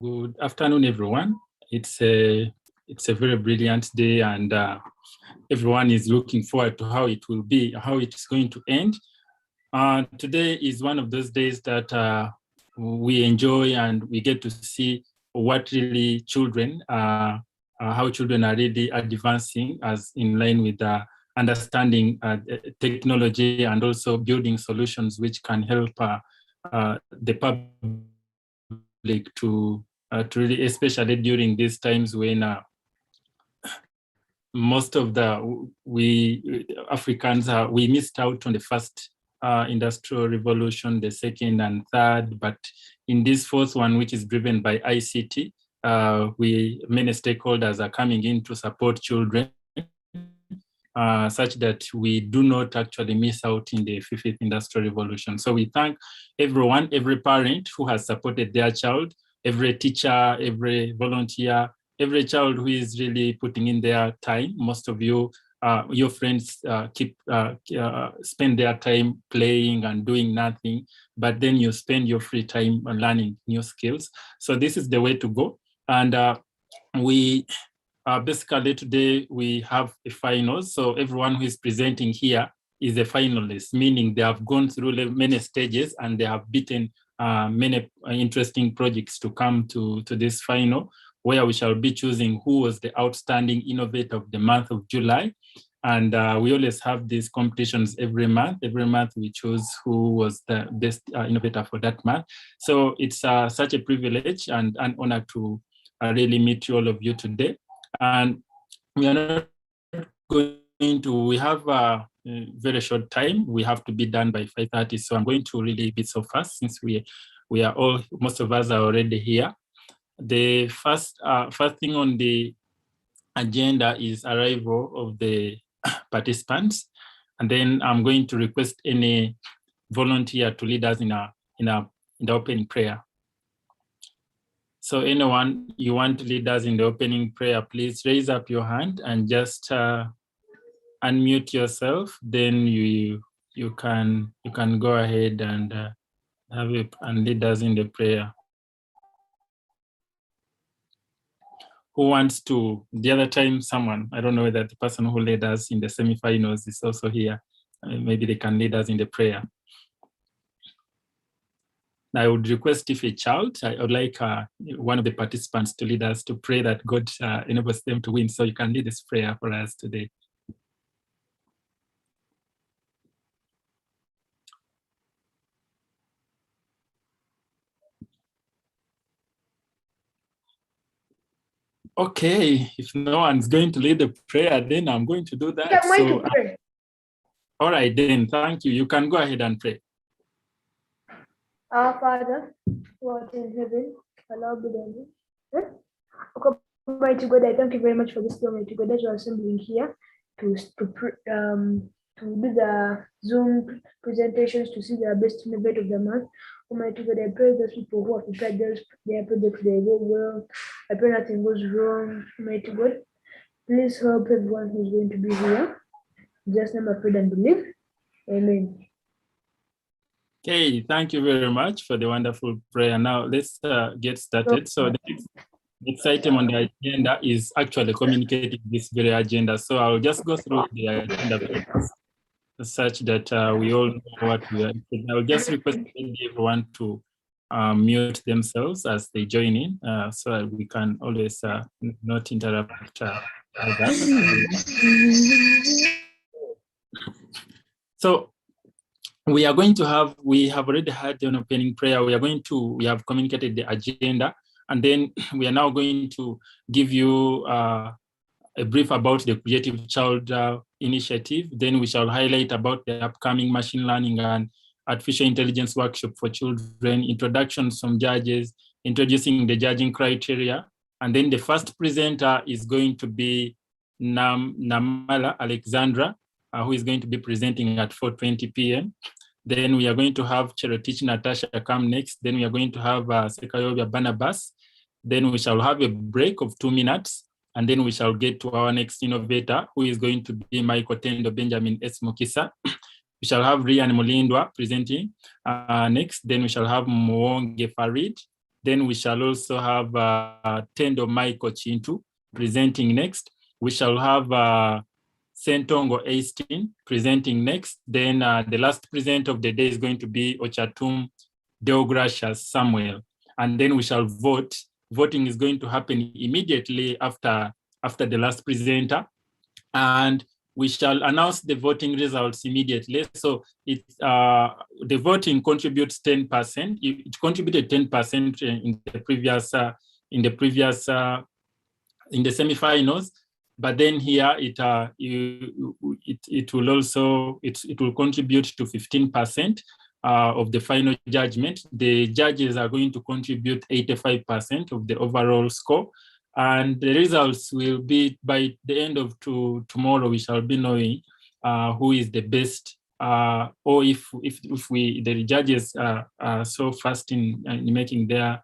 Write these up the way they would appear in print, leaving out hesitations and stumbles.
Good afternoon, everyone. It's a very brilliant day, and everyone is looking forward to how it will be, how it's going to end. Today is one of those days that we enjoy, and we get to see what really children, how children are really advancing as in line with understanding technology and also building solutions which can help the public to really, especially during these times when most of we Africans we missed out on the first industrial revolution, the second and third, but in this fourth one, which is driven by ICT, many stakeholders are coming in to support children, such that we do not actually miss out in the fifth industrial revolution. So we thank everyone, every parent who has supported their child, every teacher, every volunteer, every child who is really putting in their time. Most of you, your friends spend their time playing and doing nothing, but then you spend your free time learning new skills. So this is the way to go. And basically today we have a finals. So everyone who is presenting here is a finalist, meaning they have gone through many stages and they have beaten many interesting projects to come to this final, where we shall be choosing who was the outstanding innovator of the month of July. And we always have these competitions every month. Every month we choose who was the best innovator for that month. So it's such a privilege and an honor to really meet all of you today. And we are not going to, we have a very short time. We have to be done by 5:30. So I'm going to really be so fast since we are all, most of us are already here. The first thing on the agenda is arrival of the participants, and then I'm going to request any volunteer to lead us in the opening prayer. So anyone you want to lead us in the opening prayer, please raise up your hand and just unmute yourself. Then you can go ahead and have it and lead us in the prayer. Who wants to, the other time someone, I don't know whether the person who led us in the semifinals is also here. Maybe they can lead us in the prayer. I would request if a child, I would like one of the participants to lead us to pray that God enables them to win. So you can lead this prayer for us today. Okay, if no one's going to lead the prayer, then I'm going to do that. Yeah, I'm going to pray. All right, then, thank you. You can go ahead and pray. Our Father, who art in heaven, hallowed be thy name. Almighty God, I thank you very much for this day, Almighty God, that you are assembling here to do the Zoom presentations to see the best innovator of the month. Almighty God, I pray those people who have prepared their project, they go well. I pray nothing goes wrong. Almighty God, please help everyone who's going to be here. Just name, I pray and believe. Amen. Okay, thank you very much for the wonderful prayer. Now let's get started. So the next item on the agenda is actually communicating this very agenda. So I'll just go through the agenda such that we all know what we are. I'll just request everyone to mute themselves as they join in, so that we can always not interrupt others. So we have already had an opening prayer. We have communicated the agenda, and then we are now going to give you a brief about the Creative Child Initiative. Then we shall highlight about the upcoming machine learning and artificial intelligence workshop for children, introductions from judges, introducing the judging criteria. And then the first presenter is going to be Namala Alexandra, who is going to be presenting at 4:20 p.m. Then we are going to have Cherotich Natasha come next. Then we are going to have Sekayobia Barnabas. Then we shall have a break of 2 minutes. And then we shall get to our next innovator, who is going to be Michael Tendo Benjamin S. Mukisa. We shall have Rian Mulindwa presenting next. Then we shall have Mwonge Farid. Then we shall also have Tendo Michael Chintu presenting next. We shall have Sentongo Eastin presenting next. Then the last presenter of the day is going to be Ochatum Deogracious Samuel. And then we shall vote. Voting is going to happen immediately after the last presenter. And we shall announce the voting results immediately. So the voting contributes 10%. It contributed 10% in the semifinals, but then here it will contribute to 15% of the final judgment. The judges are going to contribute 85% of the overall score. And the results will be by the end of tomorrow. We shall be knowing who is the best, or if the judges are so fast in making their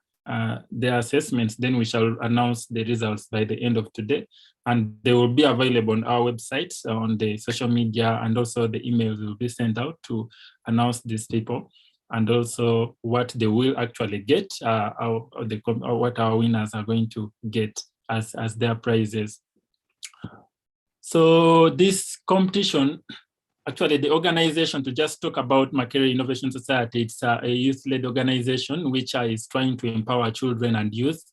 assessments, then we shall announce the results by the end of today, and they will be available on our website, on the social media, and also the emails will be sent out to announce these people, and also what they will actually get, what our winners are going to get as their prizes. So this competition, actually the organization, to just talk about Makerere Innovation Society, it's a youth-led organization which is trying to empower children and youth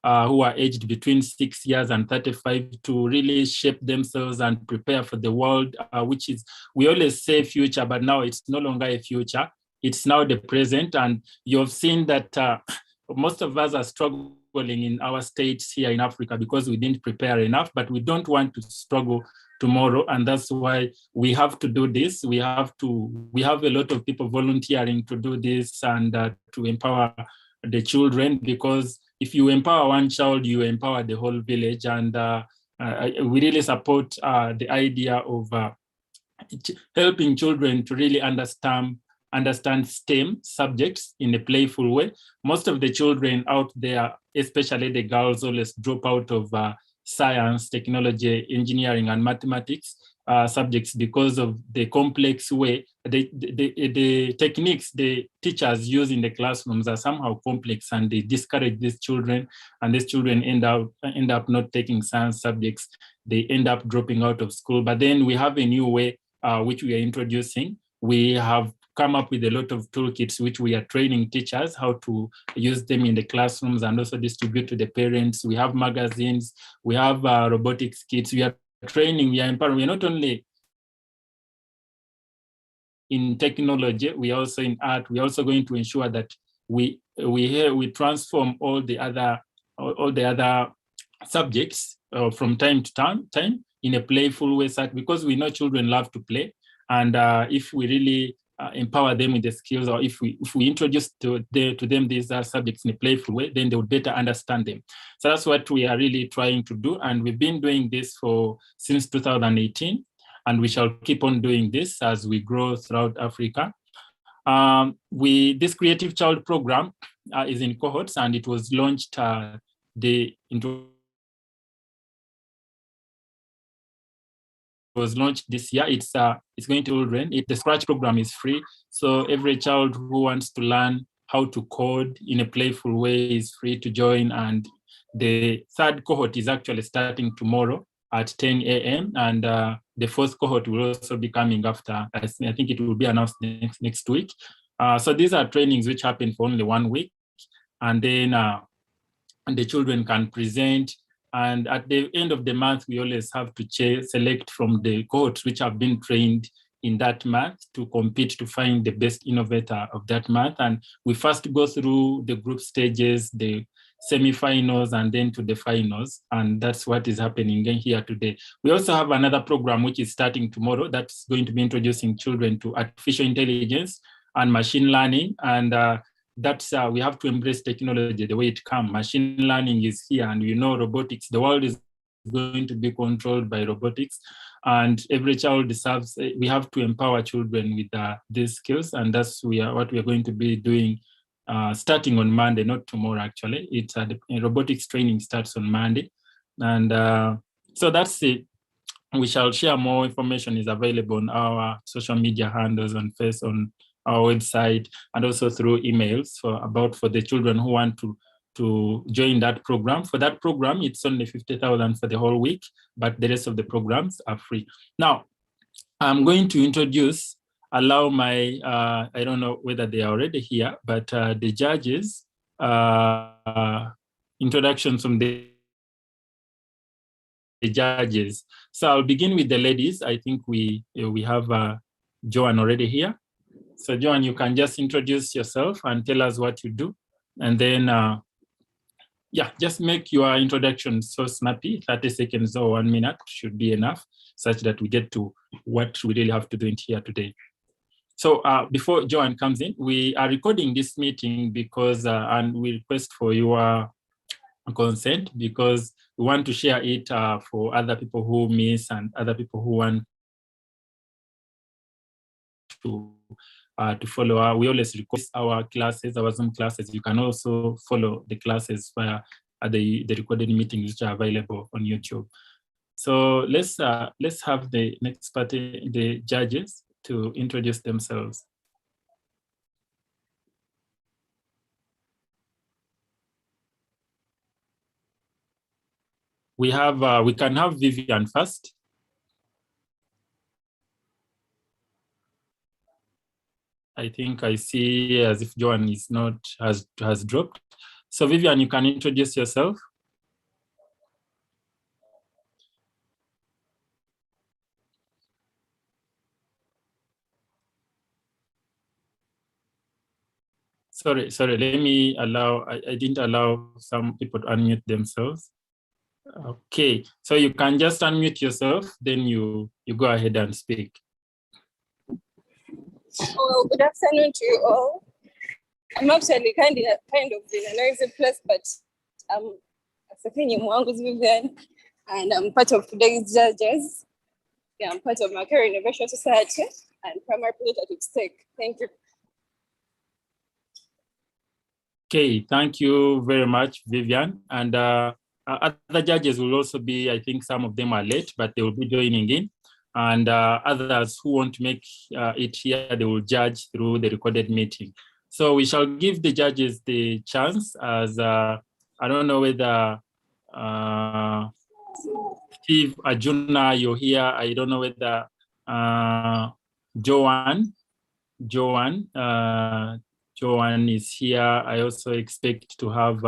who are aged between 6 years and 35 to really shape themselves and prepare for the world, which is, we always say future, but now it's no longer a future. It's now the present, and you've seen that most of us are struggling in our states here in Africa because we didn't prepare enough, but we don't want to struggle tomorrow, and that's why we have to do this. We have a lot of people volunteering to do this and to empower the children, because if you empower one child, you empower the whole village, and we really support the idea of helping children to really understand STEM subjects in a playful way. Most of the children out there, especially the girls, always drop out of science, technology, engineering, and mathematics subjects because of the complex way. The techniques the teachers use in the classrooms are somehow complex, and they discourage these children, and these children end up not taking science subjects. They end up dropping out of school. But then we have a new way which we are introducing. We have come up with a lot of toolkits which we are training teachers how to use them in the classrooms and also distribute to the parents. We have magazines, we have robotics kits. We are training, we are empowering. We are not only in technology, we are also in art. We are also going to ensure that we transform all the other subjects from time to time in a playful way, because we know children love to play, and if we really empower them with the skills, or if we introduce to them these subjects in a playful way, then they would better understand them. So that's what we are really trying to do, and we've been doing this since 2018, and we shall keep on doing this as we grow throughout Africa. This Creative Child program is in cohorts, and it was launched this year. It's going to children. The Scratch program is free, so every child who wants to learn how to code in a playful way is free to join. And the third cohort is actually starting tomorrow at 10 a.m. and the fourth cohort will also be coming after. I think it will be announced next week. So these are trainings which happen for only 1 week, and then the children can present. And at the end of the month, we always have to select from the cohorts which have been trained in that month to compete to find the best innovator of that month. And we first go through the group stages, the semifinals, and then to the finals. And that's what is happening here today. We also have another program which is starting tomorrow that's going to be introducing children to artificial intelligence and machine learning. And that's we have to embrace technology the way it comes. Machine learning is here, and we know robotics. The world is going to be controlled by robotics, and every child deserves. We have to empower children with these skills, and that's what we are going to be doing starting on Monday, not tomorrow. Actually, it's the robotics training starts on Monday, and so that's it. We shall share more information. Is available on our social media handles, on our website, and also through emails for the children who want to to join that program. For that program, it's only 50,000 for the whole week, but the rest of the programs are free. Now, I'm going to allow my, I don't know whether they are already here, but the judges, introductions from the judges. So I'll begin with the ladies. I think we have Joanne already here. So Joanne, you can just introduce yourself and tell us what you do. And then, yeah, just make your introduction so snappy, 30 seconds or 1 minute should be enough, such that we get to what we really have to do in here today. So before Joanne comes in, we are recording this meeting because, and we request for your consent because we want to share it for other people who miss and other people who want to follow. We always request our classes, our Zoom classes. You can also follow the classes via the recorded meetings which are available on YouTube. So let's have the next party, the judges, to introduce themselves. We can have Vivian first. I think I see as if Joanne is not, has dropped. So Vivian, you can introduce yourself. Sorry, let me allow, I didn't allow some people to unmute themselves. Okay, so you can just unmute yourself, then you go ahead and speak. Well, good afternoon to you all. I'm actually kind of in a noisy place, but I'm Vivian, and I'm part of today's judges. Yeah, I'm part of my Career Innovation Society and primary project at stake. Thank you. Okay, thank you very much, Vivian. And other judges will also be, I think some of them are late, but they will be joining in. And others who want to make it here, they will judge through the recorded meeting. So we shall give the judges the chance as, I don't know whether Steve, Arjuna, you're here. I don't know whether Joanne is here. I also expect to have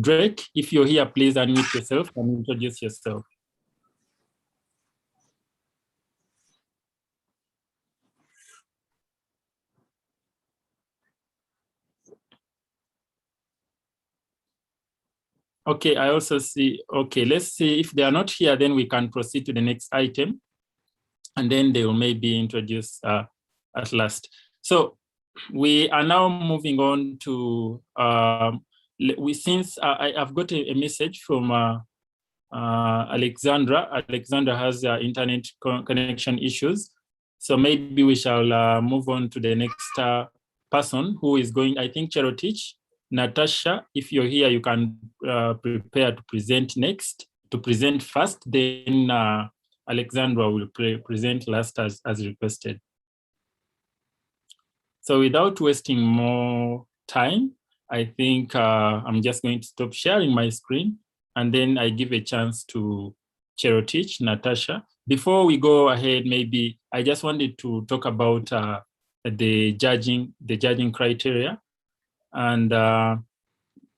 Drake. If you're here, please unmute yourself and introduce yourself. Okay, I also see, okay, let's see if they are not here, then we can proceed to the next item and then they will maybe introduce at last. So we are now moving on to, since I've got a message from Alexandra. Alexandra has internet connection issues. So maybe we shall move on to the next person who is going, I think Cherotich. Natasha, if you're here, you can prepare to present next, to present first, then Alexandra will present last as requested. So without wasting more time, I think I'm just going to stop sharing my screen and then I give a chance to Cherotich, Natasha. Before we go ahead, maybe I just wanted to talk about the judging criteria. And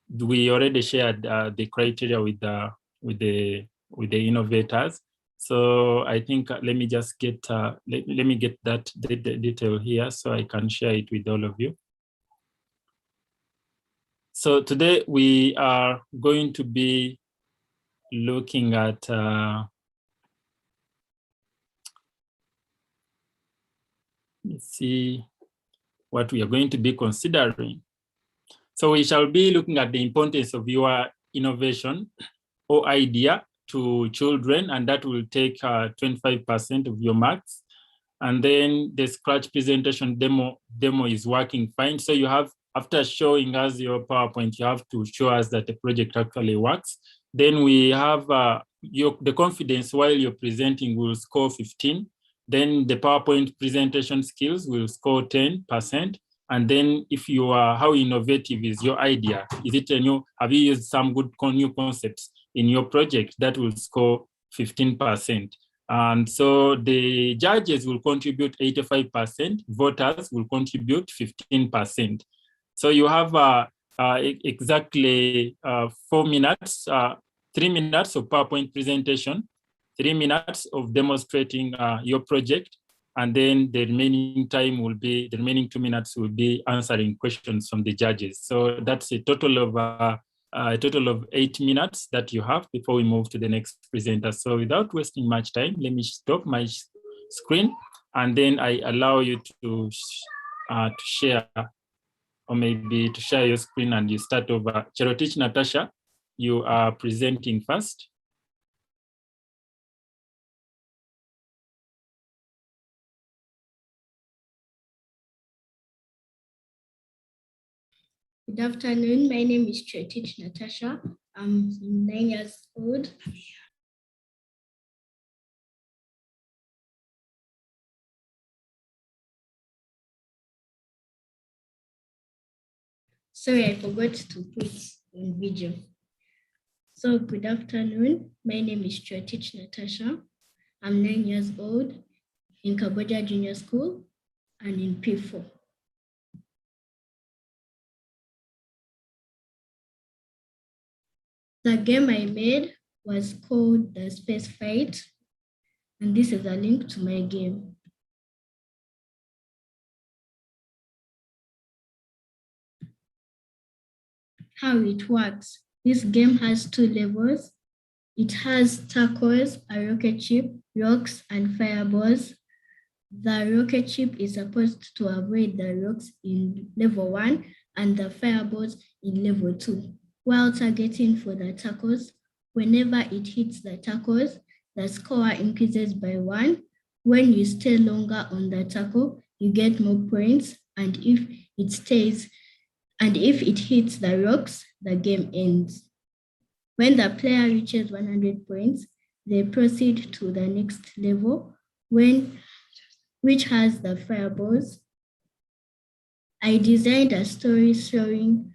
we already shared the criteria with the innovators. So I think let me just get let me get that detail here so I can share it with all of you. So today we are going to be looking at let's see what we are going to be considering. So we shall be looking at the importance of your innovation or idea to children, and that will take 25% of your marks. And then the Scratch presentation demo is working fine. So you have, after showing us your PowerPoint, you have to show us that the project actually works. Then we have the confidence while you're presenting will score 15. Then the PowerPoint presentation skills will score 10%. And then if you are, how innovative is your idea? Is it a new, have you used some good new concepts in your project? That will score 15%. And so the judges will contribute 85%, voters will contribute 15%. So you have exactly 4 minutes, 3 minutes of PowerPoint presentation, 3 minutes of demonstrating your project, and then the remaining time will be, the remaining 2 minutes will be answering questions from the judges. So that's a total of 8 minutes that you have before we move to the next presenter. So without wasting much time, let me stop my screen, and then I allow you to share, or maybe to share your screen, and you start over. Cherotich Natasha, you are presenting first. Good afternoon. My name is Cherotich Natasha. I'm 9 years old. Sorry, I forgot to put on video. So good afternoon. My name is Cherotich Natasha. I'm 9 years old in Cambodia Junior School and in P4. The game I made was called the Space Fight, and this is a link to my game. How it works. This game has 2 levels. It has tacos, a rocket ship, rocks, and fireballs. The rocket ship is supposed to avoid the rocks in level 1 and the fireballs in level 2. While targeting for the tacos, whenever it hits the tacos, the score increases by 1. When you stay longer on the taco, you get more points, and if it hits the rocks, the game ends. When the player reaches 100 points, they proceed to the next level, which has the fireballs. I designed a story showing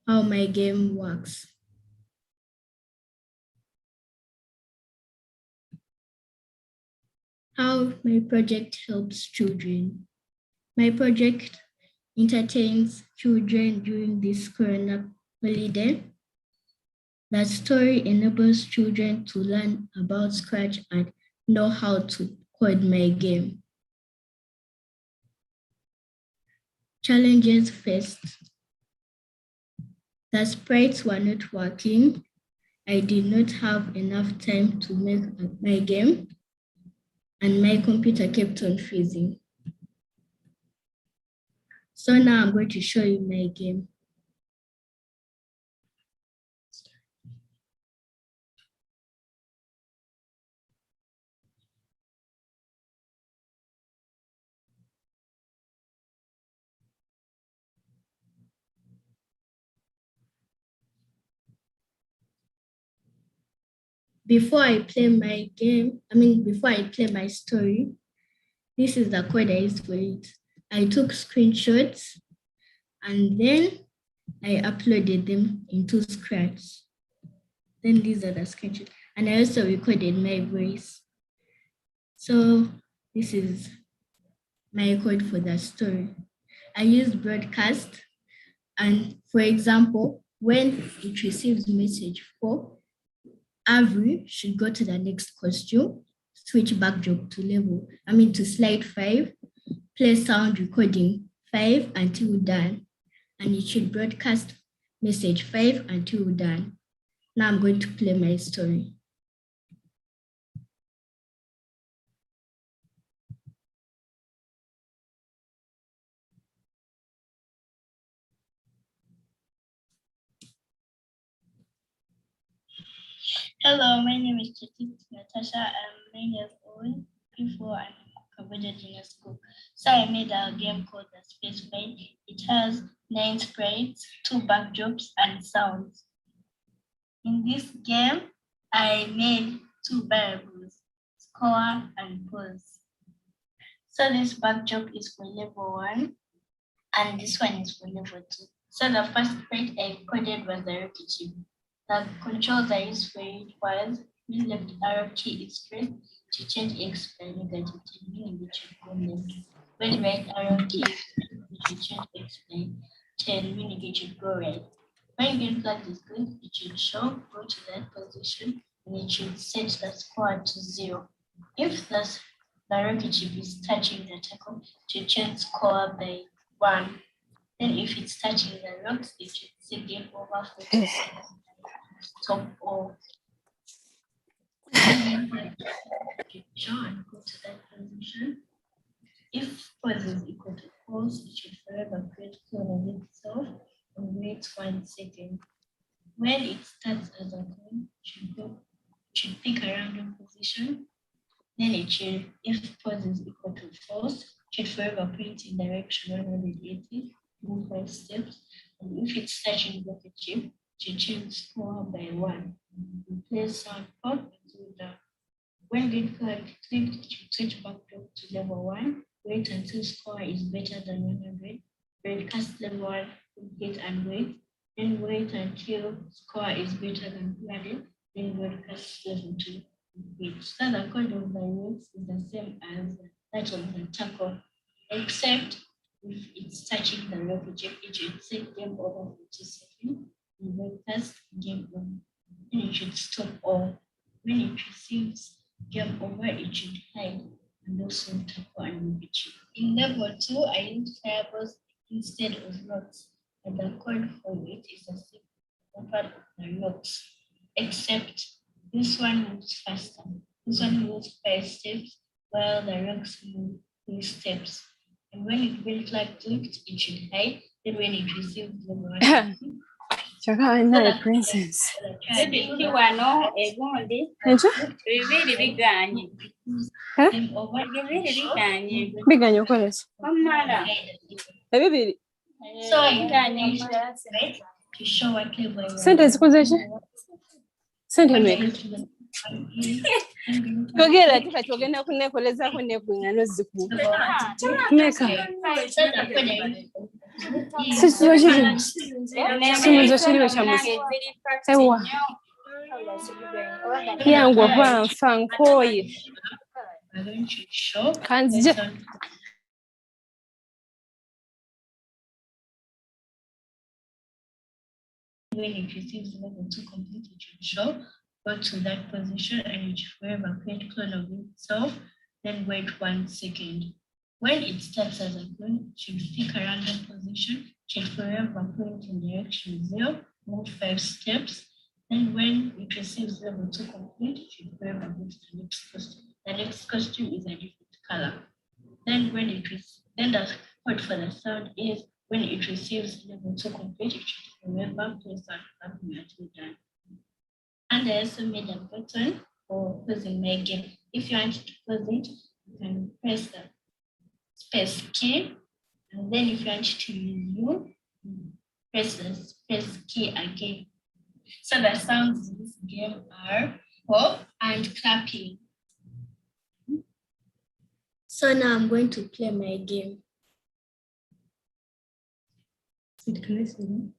how my game works. How my project helps children. My project entertains children during this Corona holiday. The story enables children to learn about Scratch and know how to code my game. Challenges faced. The sprites were not working. I did not have enough time to make my game, and my computer kept on freezing. So now I'm going to show you my game. Before I play my game, before I play my story, this is the code I used for it. I took screenshots and then I uploaded them into Scratch. Then these are the screenshots. And I also recorded my voice. So this is my code for the story. I used broadcast, and for example, when it receives message 4, Avery should go to the next costume, switch backdrop to slide 5, play sound recording 5 until done, and it should broadcast message 5 until done. Now I'm going to play my story. Hello, my name is Cherotich Natasha. I'm 9 years old, P4 and Cambodia Junior School. So I made a game called the Space Fight. It has 9 sprites, 2 backdrops, and sounds. In this game, I made 2 variables, score and pause. So this backdrop is for level 1, and this one is for level 2. So the first part I coded was the rocky chip. The controls I used for it was when left arrow key is pressed to change X by negative 10, meaning it should go left. When right arrow key is pressed, it should change X by 10, meaning it should go right. When green flag is good, it should show, go to that position, and it should set the score to 0. If the rocket chip is touching the tackle, it should change score by 1. Then if it's touching the rocks, it should say game over 40 seconds. Stop all. Show and go to that position. If pause is equal to false, it should forever create clone of itself and wait 1 second. When it starts as a clone, it should pick a random position. Then it should, if pause is equal to false, it should forever point in direction 180, move 5 steps. And if it's touching the chip, it should change score by 1. Replace sound pop into the when green flag clicked, it should switch back to level 1. Wait until score is better than 100. Broadcast level 1, complete and wait. Then wait until score is better than 200. Then broadcast level 2. So the code of the routes is the same as that of the tackle, except if it's touching the rocket chip, it should say game over 40 seconds. And broadcast game over. Then it should stop all. When it receives game over, it should hide and also tackle and rocket chip. In level 2, I used fireballs instead of rocks, and the code for it is the same part of the rocks, except this one moves faster. This one moves 5 steps, while the rocks move 3 steps. And when it will flag clicked, it should hide. Then when it receives the one, Chaka na princess. Biganye ukoresha. Ebibiri. so right, to show what level Sente zikuzeche? Sente meka. Twogera ati kati ogenda kunekolezaako nekwingano ziku. Meka. Simuzo kiriwe kyamusi. Ewa. Yangu opanfa nkoye. Kanzije. When it receives level 2 complete, it should show, go to that position and it should forever create clone of itself, then wait 1 second. When it starts as a clone, it should pick a random position, it should forever point in direction 0, move 5 steps. Then when it receives level 2 complete, it should forever go to the next costume. The next costume is a different color. Then when it then the code for the sound is when it receives level 2 complete, it should forever press on until done. And I also made a button for pausing my game. If you want to pause it, you can press the space key. And then if you want to resume, press the space key again. So the sounds in this game are pop and clapping. So now I'm going to play my game. Can I see them?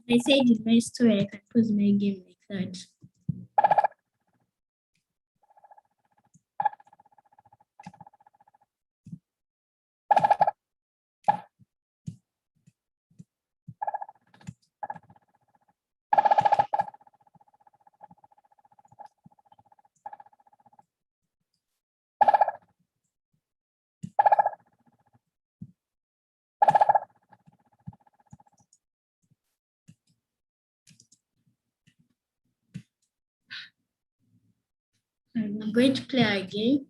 I said in my story, I can pause my game like that. I'm going to play again.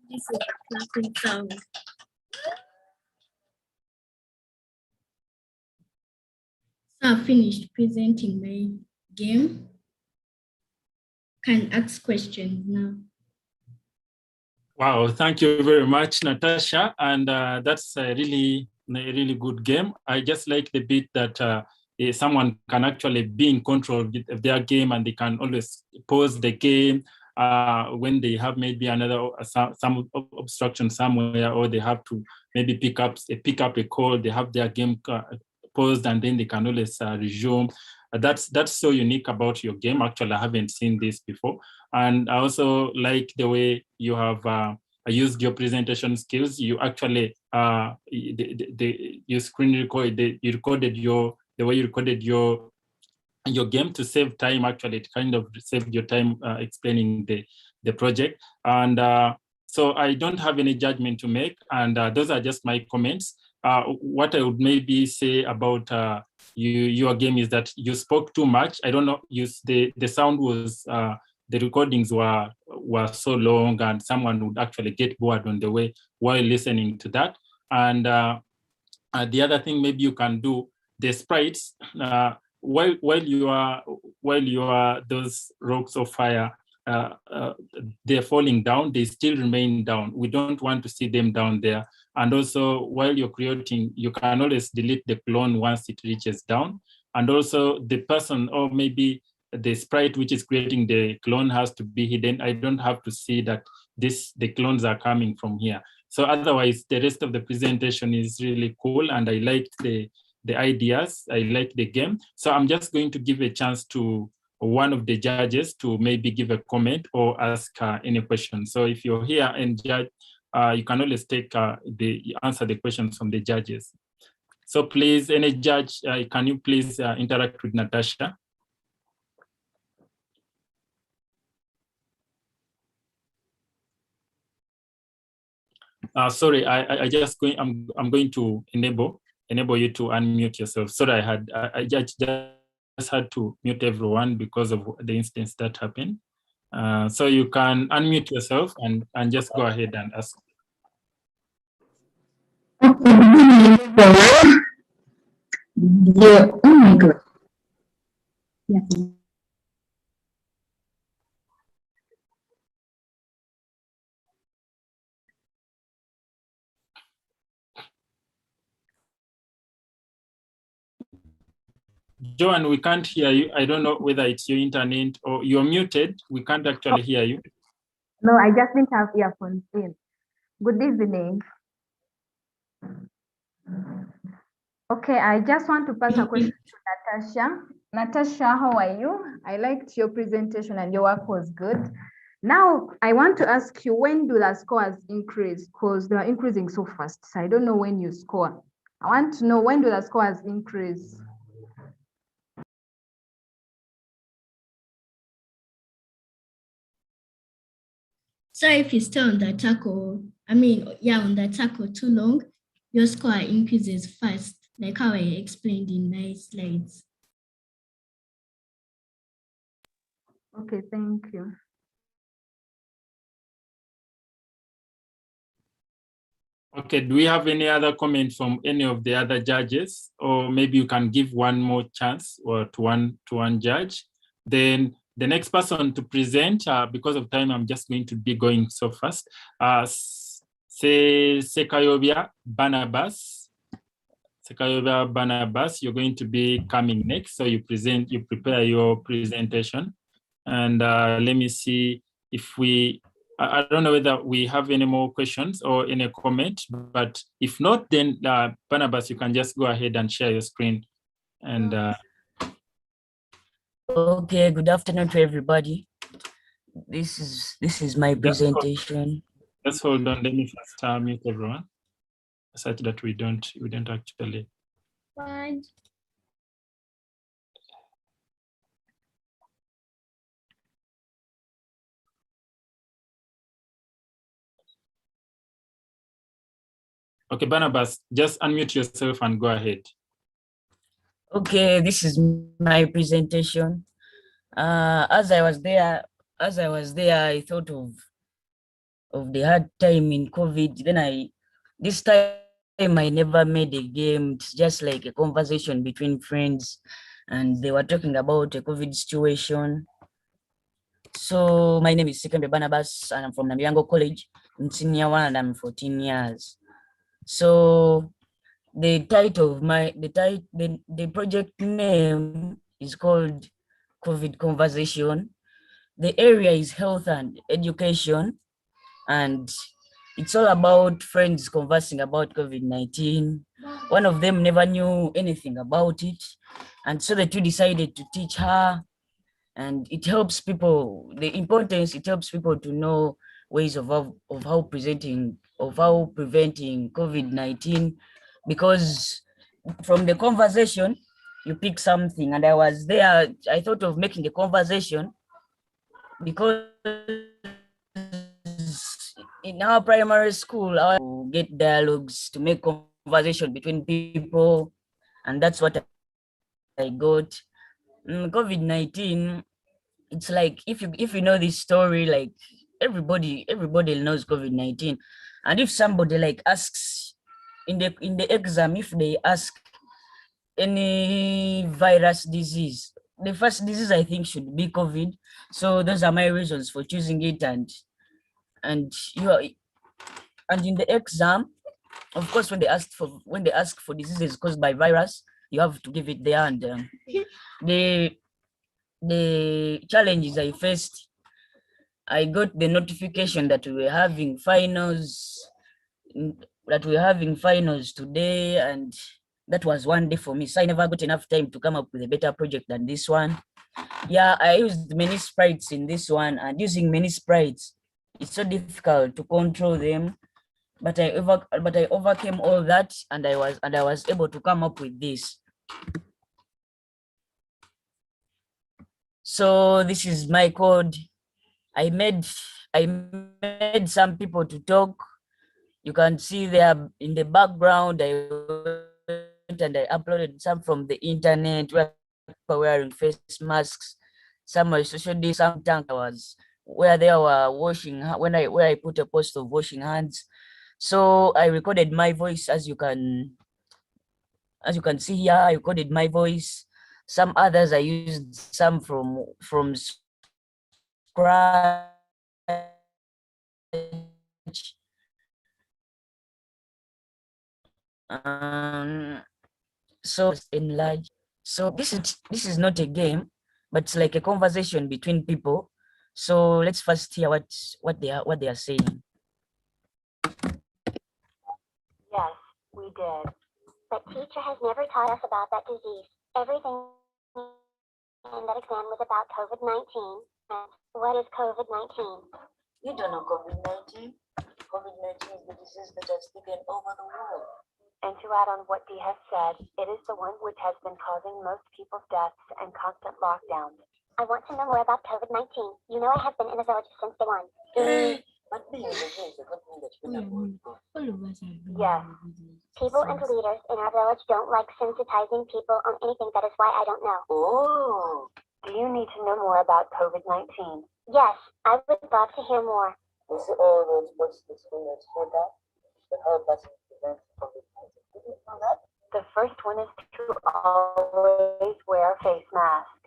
This is a clapping sound. So I finished presenting my game. Can ask questions now. Wow, thank you very much, Natasha. And that's a really good game. I just like the bit that someone can actually be in control of their game, and they can always pause the game when they have maybe another some obstruction somewhere, or they have to maybe pick up a call. They have their game paused, and then they can always resume. That's so unique about your game. Actually, I haven't seen this before. And I also like the way you have used your presentation skills. You actually you screen recorded, you recorded the way you recorded your game to save time. Actually, it kind of saved your time explaining the project. And so I don't have any judgment to make, and those are just my comments. What I would maybe say about your game is that you spoke too much. I don't know, the sound was the recordings were so long, and someone would actually get bored on the way while listening to that. And the other thing maybe you can do, the sprites, while you are those rocks of fire, they're falling down, they still remain down. We don't want to see them down there. And also, while you're creating, you can always delete the clone once it reaches down. And also, the person, or maybe the sprite which is creating the clone, has to be hidden. I don't have to see that the clones are coming from here. So otherwise, the rest of the presentation is really cool, and I liked the ideas. I like the game. So I'm just going to give a chance to one of the judges to maybe give a comment or ask any questions. So if you're here and judge, you can always take answer the questions from the judges. So please, any judge, can you please interact with Natasha? Sorry, I'm going to enable you to unmute yourself. Sorry, I just had to mute everyone because of the instance that happened. So you can unmute yourself and just go ahead and ask. Yeah. Oh my God. Yeah. Joan, we can't hear you. I don't know whether it's your internet or you're muted. We can't actually hear you. No, I just didn't have earphones in. Good evening. Okay, I just want to pass a question to Natasha. Natasha, how are you? I liked your presentation and your work was good. Now, I want to ask you, when do the scores increase? Because they are increasing so fast. So I don't know when you score. I want to know, when do the scores increase? So if you stay on the tackle, on the tackle too long, your score increases fast, like how I explained in my slides. Okay, thank you. Okay, do we have any other comment from any of the other judges? Or maybe you can give one more chance or to one judge. Then the next person to present, because of time, I'm just going to be going so fast. Sekayobia Barnabas. Sekayobia Barnabas, you're going to be coming next. So you prepare your presentation. And let me see if I don't know whether we have any more questions or any comment, but if not, then Barnabas, you can just go ahead and share your screen. And okay, good afternoon to everybody. This is my presentation. Just hold on, let me first mute everyone, such that we don't actually. Fine. Okay, Barnabas, just unmute yourself and go ahead. Okay, this is my presentation. As I was there, I thought of of the hard time in COVID. Then this time I never made a game. It's just like a conversation between friends, and they were talking about a COVID situation. So my name is Sikembe Barnabas, and I'm from Nambiango College in senior one, and I'm 14 years. So the title of the project name is called COVID Conversation. The area is health and education, and it's all about friends conversing about COVID-19. One of them never knew anything about it, and so the two decided to teach her. And it helps people, the importance, it helps people to know ways of how preventing COVID-19, because from the conversation you pick something. And I was there, I thought of making a conversation because in our primary school I get dialogues to make conversation between people, and that's what I got. COVID-19, it's like if you know this story, like everybody knows COVID-19. And if somebody like asks in the exam, if they ask any virus disease, the first disease I think should be COVID. So those are my reasons for choosing it. And in the exam, of course, when they ask for diseases caused by virus, you have to give it there. And the challenges I faced, I got the notification that we were having finals today, and that was one day for me. So I never got enough time to come up with a better project than this one. Yeah, I used many sprites in this one, and using many sprites, it's so difficult to control them. But I overcame all that, and I was able to come up with this. So this is my code. I made some people to talk. You can see there in the background, I went and I uploaded some from the internet where people were wearing face masks. Some were social distancing, some tank was where they were washing, where I put a post of washing hands. So I recorded my voice, as you can see here. I recorded my voice. Some others I used some from scratch. So enlarge. So this is not a game, but it's like a conversation between people. So let's first hear what they are saying. Yes, we did. But teacher has never taught us about that disease. Everything in that exam was about COVID-19. And what is COVID-19? You don't know COVID-19. COVID-19 is the disease that has taken over the world. And to add on what Dee has said, it is the one which has been causing most people's deaths and constant lockdowns. I want to know more about COVID-19. You know I have been in the village since day one. But being in the village doesn't mean that you're not going to. Yes. People and leaders in our village don't like sensitizing people on anything. That is why I don't know. Oh. Do you need to know more about COVID-19? Yes, I would love to hear more. You see all those posters on your shoulder to help us prevent COVID-19. Did you know that? The first one is to always wear a face mask.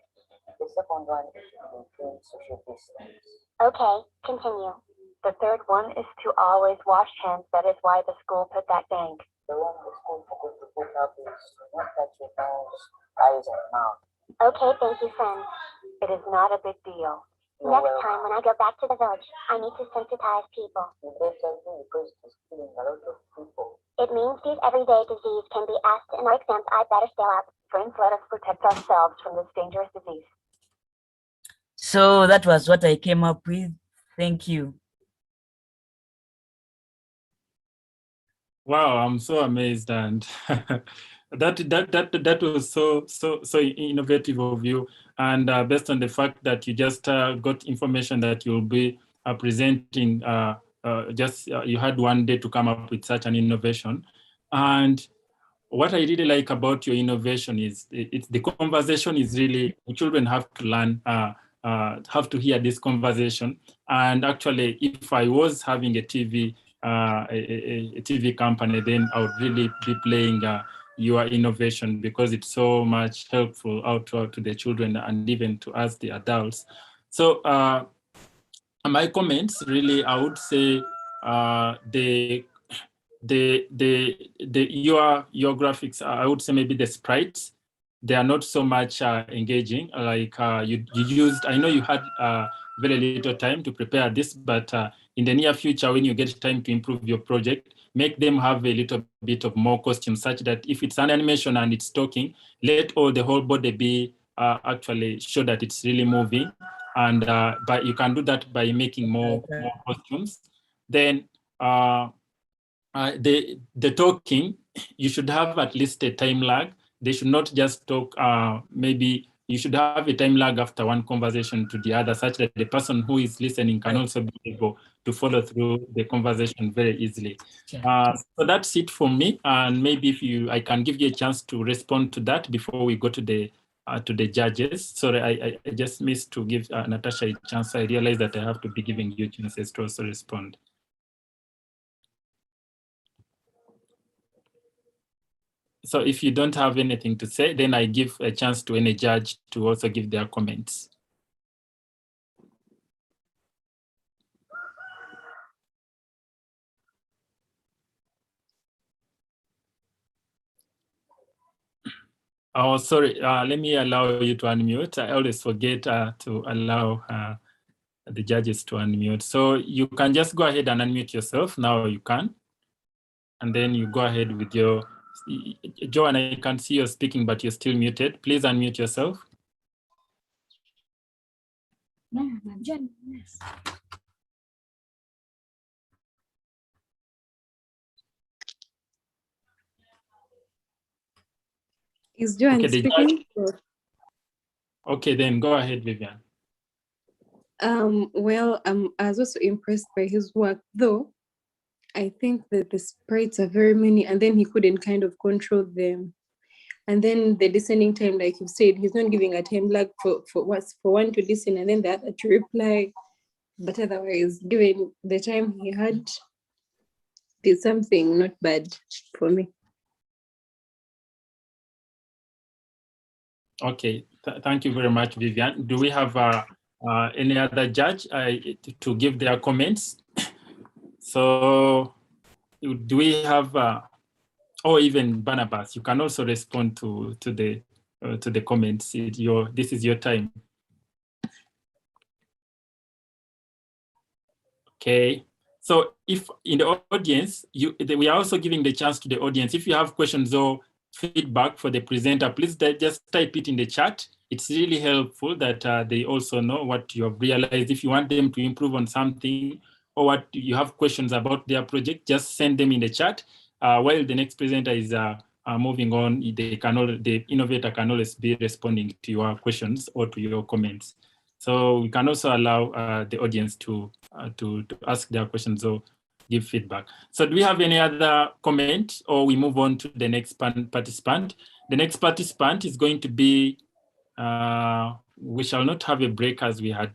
The second one is to maintain social distance. Okay, continue. The third one is to always wash hands. That is why the school put that bank. The one the school forgot to put up is to not touch your nose, eyes, and mouth. Okay, thank you, friends. It is not a big deal. Next time when I go back to the village, I need to sensitize people. You better do, because it's killing a lot of people. It means these everyday disease can be asked in our exams. I better stay up. Friends, let us protect ourselves from this dangerous disease. So that was what I came up with. Thank you. Wow, I'm so amazed, and that was so innovative of you, and based on the fact that you just got information that you'll be presenting, you had one day to come up with such an innovation. And what I really like about your innovation is the conversation is really, children have to learn have to hear this conversation. And actually, if I was having a TV company, then I would really be playing your innovation, because it's so much helpful out to the children and even to us, the adults. So my comments, really, I would say your graphics, I would say maybe the sprites, they are not so much engaging. Like you used, I know you had very little time to prepare this, but in the near future, when you get time to improve your project, make them have a little bit of more costumes, such that if it's an animation and it's talking, let the whole body be actually show that it's really moving. And but you can do that by making more costumes. Then the talking, you should have at least a time lag. They should not just talk. Maybe you should have a time lag after one conversation to the other, such that the person who is listening can also be able to follow through the conversation very easily. So that's it for me. And maybe if I can give you a chance to respond to that before we go to the judges. Sorry, I just missed to give Natasha a chance. I realized that I have to be giving you chances to also respond. So if you don't have anything to say, then I give a chance to any judge to also give their comments. Oh, sorry, let me allow you to unmute. I always forget to allow the judges to unmute. So you can just go ahead and unmute yourself. Now you can. And then you go ahead with your, Joanne, I can see you're speaking, but you're still muted. Please unmute yourself. Is Joanne speaking? Okay, then go ahead, Vivian. Well, I was also impressed by his work, though I think that the sprites are very many, and then he couldn't kind of control them. And then the listening time, like you said, he's not giving a time lag for one to listen and then the other to reply. But otherwise, given the time he had, did something not bad for me. Okay, thank you very much, Vivian. Do we have any other judge to give their comments? So do we have, or even Barnabas, you can also respond to the comments. This is your time. Okay, so if in the audience, we are also giving the chance to the audience. If you have questions or feedback for the presenter, please just type it in the chat. It's really helpful that they also know what you have realized. If you want them to improve on something, or what you have questions about their project, just send them in the chat. While the next presenter is moving on, the innovator can always be responding to your questions or to your comments. So we can also allow the audience to ask their questions or give feedback. So do we have any other comment, or we move on to the next participant? The next participant is going to be, we shall not have a break as we had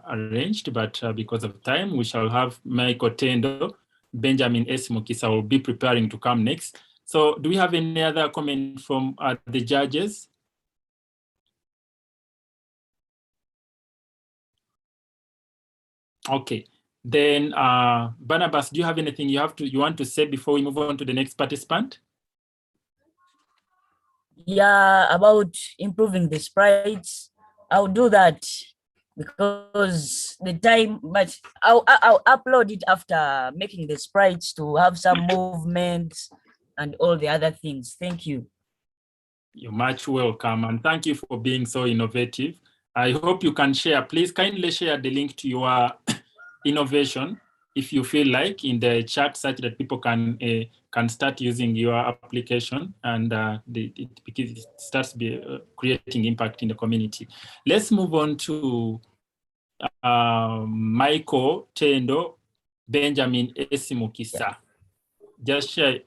arranged, but because of time, we shall have Michael Tendo, Benjamin S. Mukisa will be preparing to come next. So do we have any other comment from the judges? Okay, then Barnabas, do you have anything you want to say before we move on to the next participant? Yeah, about improving the sprites, I'll do that because the time, but I'll upload it after making the sprites to have some movements and all the other things. Thank you. You're much welcome, and thank you for being so innovative. I hope you can share. Please kindly share the link to your innovation, if you feel like, in the chat, such that people can start using your application, and it starts creating impact in the community. Let's move on to Michael Tendo, Benjamin S. Mukisa. Just share.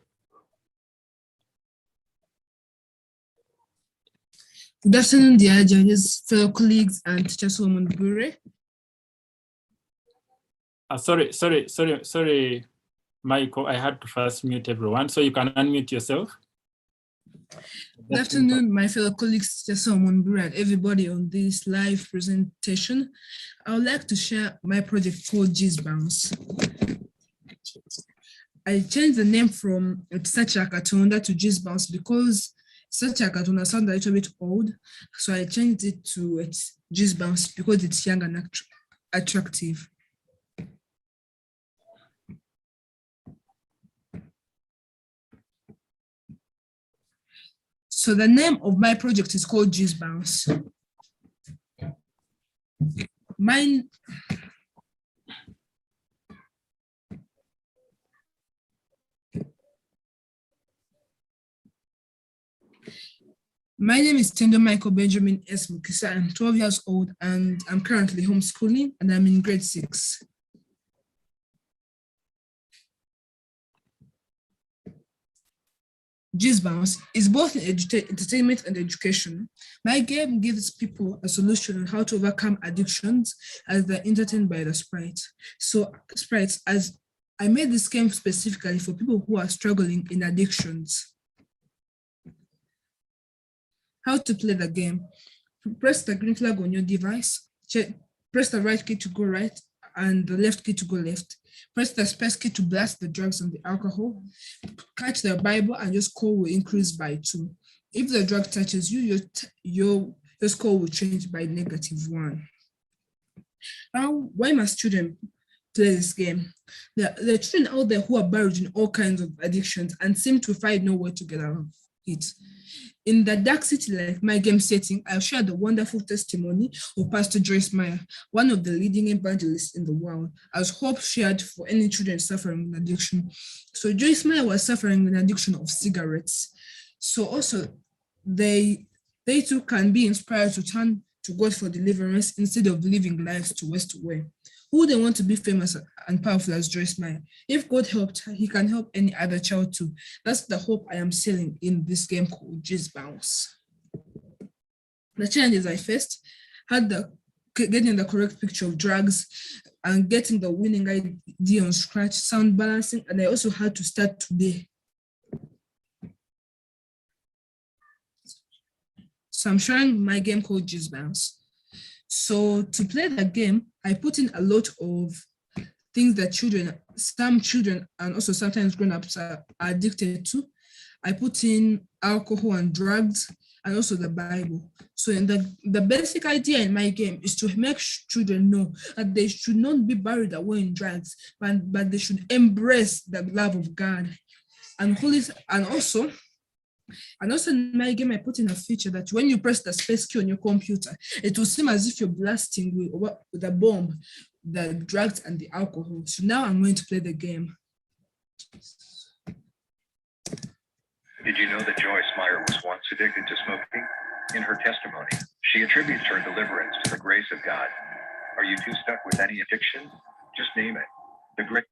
Good afternoon, dear judges, fellow colleagues, and teacher Solomon Bure. Sorry, Michael. I had to first mute everyone, so you can unmute yourself. Good afternoon, my fellow colleagues, teacher Solomon Bure, and everybody on this live presentation. I would like to share my project called Bounce. I changed the name from Sacha Katonda to Bounce because Sacha Katonda sounded a little bit old, so I changed it to Bounce because it's young and attractive. So the name of my project is called Bounce. My name is Tendo Michael Benjamin S. Mukisa. I'm 12 years old and I'm currently homeschooling and I'm in grade 6. Bounce is both entertainment and education. My game gives people a solution on how to overcome addictions as they're entertained by the sprites. So sprites, as I made this game specifically for people who are struggling in addictions. How to play the game. Press the green flag on your device, press the right key to go right and the left key to go left. Press the space key to blast the drugs and the alcohol. Catch the Bible and your score will increase by 2. If the drug touches you, your score will change by -1. Now, why must children play this game? There are children out there who are buried in all kinds of addictions and seem to find no way to get out of it. In the dark city like my game setting, I'll share the wonderful testimony of Pastor Joyce Meyer, one of the leading evangelists in the world, as hope shared for any children suffering with addiction. So Joyce Meyer was suffering with addiction of cigarettes. So also they too can be inspired to turn to God for deliverance instead of living lives to waste away. Who wouldn't want to be famous and powerful as Joyce Meyer? If God helped her, he can help any other child too. That's the hope I am selling in this game called Bounce. The challenges I faced had getting the correct picture of drugs and getting the winning idea on scratch, sound balancing, and I also had to start today. So I'm sharing my game called Bounce. So to play the game, I put in a lot of things that some children and also sometimes grown-ups are addicted to. I put in alcohol and drugs and also the Bible. So in the basic idea in my game is to make children know that they should not be buried away in drugs, but they should embrace the love of God. And also in my game, I put in a feature that when you press the space key on your computer, it will seem as if you're blasting with a bomb, the drugs and the alcohol. So now I'm going to play the game. Did you know that Joyce Meyer was once addicted to smoking? In her testimony, she attributes her deliverance to the grace of God. Are you too stuck with any addiction? Just name it.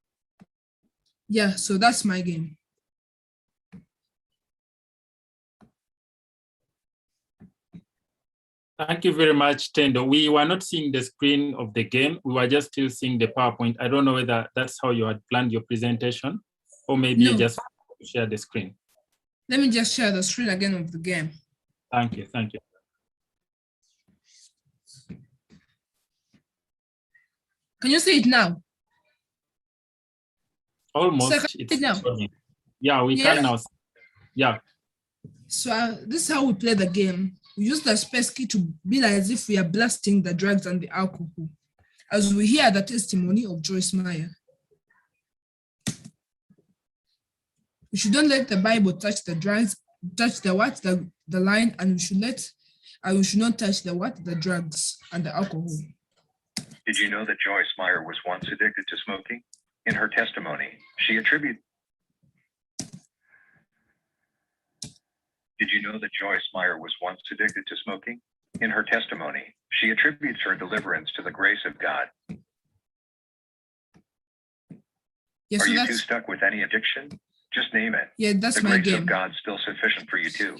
Yeah, so that's my game. Thank you very much, Tendo. We were not seeing the screen of the game. We were just still seeing the PowerPoint. I don't know whether that's how you had planned your presentation, or maybe you just share the screen. Let me just share the screen again of the game. Thank you. Thank you. Can you see it now? Almost. It's now. Yeah, we can now. Yeah. So this is how we play the game. We use the space key to be like as if we are blasting the drugs and the alcohol, as we hear the testimony of Joyce Meyer. We shouldn't let the Bible touch the drugs, touch the line, and we should not touch the drugs and the alcohol. Did you know that Joyce Meyer was once addicted to smoking? In her testimony, she attributes. Did you know that Joyce Meyer was once addicted to smoking? In her testimony, she attributes her deliverance to the grace of God. Yes, Are you too stuck with any addiction? Just name it. Yeah, that's my game. The grace of God's still sufficient for you too.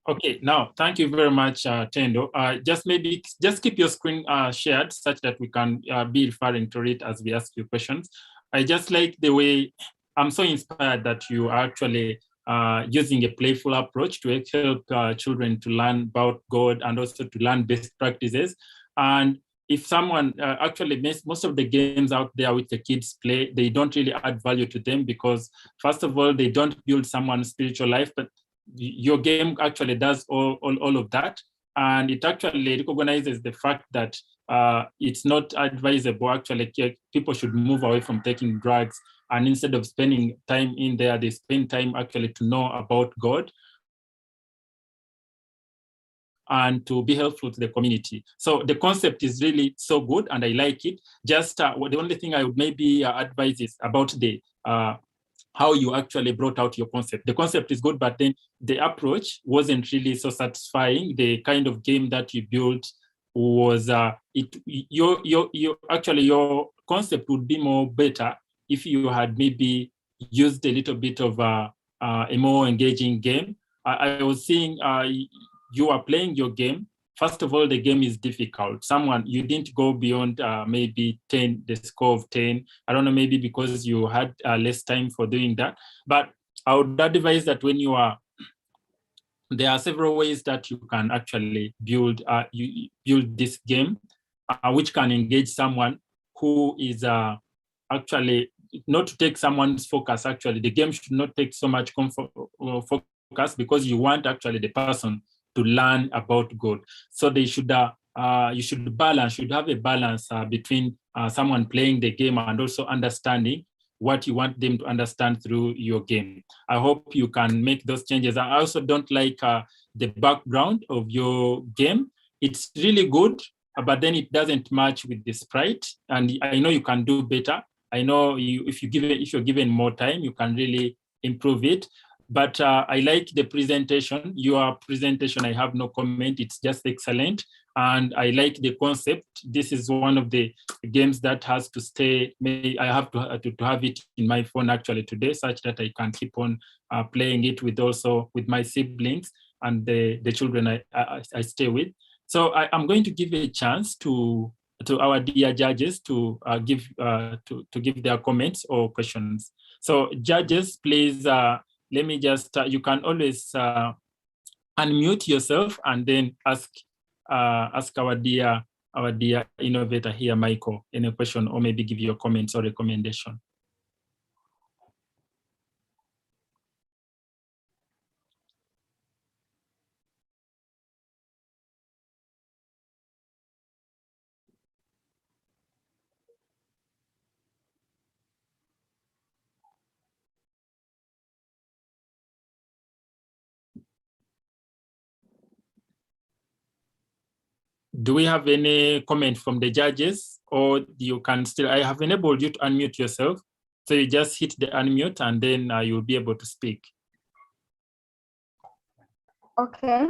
Okay, now thank you very much, Tendo. Just keep your screen shared such that we can be referring to it as we ask you questions. I just like the way I'm so inspired that you are actually using a playful approach to help children to learn about God and also to learn best practices. And if someone actually most of the games out there which the kids play, they don't really add value to them because first of all, they don't build someone's spiritual life, but your game actually does all of that. And it actually recognizes the fact that it's not advisable. Actually, people should move away from taking drugs. And instead of spending time in there, they spend time actually to know about God and to be helpful to the community. So the concept is really so good and I like it. Just the only thing I would maybe advise is about the how you actually brought out your concept. The concept is good, but then the approach wasn't really so satisfying. The kind of game that you built was your concept would be more better if you had maybe used a little bit of a more engaging game. I was seeing you are playing your game. First of all, the game is difficult. You didn't go beyond maybe 10, the score of 10. I don't know, maybe because you had less time for doing that. But I would advise that when you are, there are several ways that you can actually build this game, which can engage someone who is actually, not to take someone's focus, actually. The game should not take so much focus because you want actually the person to learn about God. So they should you should have a balance between someone playing the game and also understanding what you want them to understand through your game. I hope you can make those changes. I also don't like the background of your game. It's really good, but then it doesn't match with the sprite. And I know you can do better. I know if you're given more time, you can really improve it. But I like the presentation. Your presentation, I have no comment. It's just excellent. And I like the concept. This is one of the games that has to stay. I have to have it in my phone actually today, such that I can keep on playing it with my siblings and the children I stay with. So I'm going to give a chance to our dear judges to give their comments or questions. So judges, please. Let me just, you can always unmute yourself and then ask our dear innovator here, Michael, any question or maybe give your comments or recommendation. Do we have any comment from the judges, or you can still, I have enabled you to unmute yourself. So you just hit the unmute and then you'll be able to speak. Okay.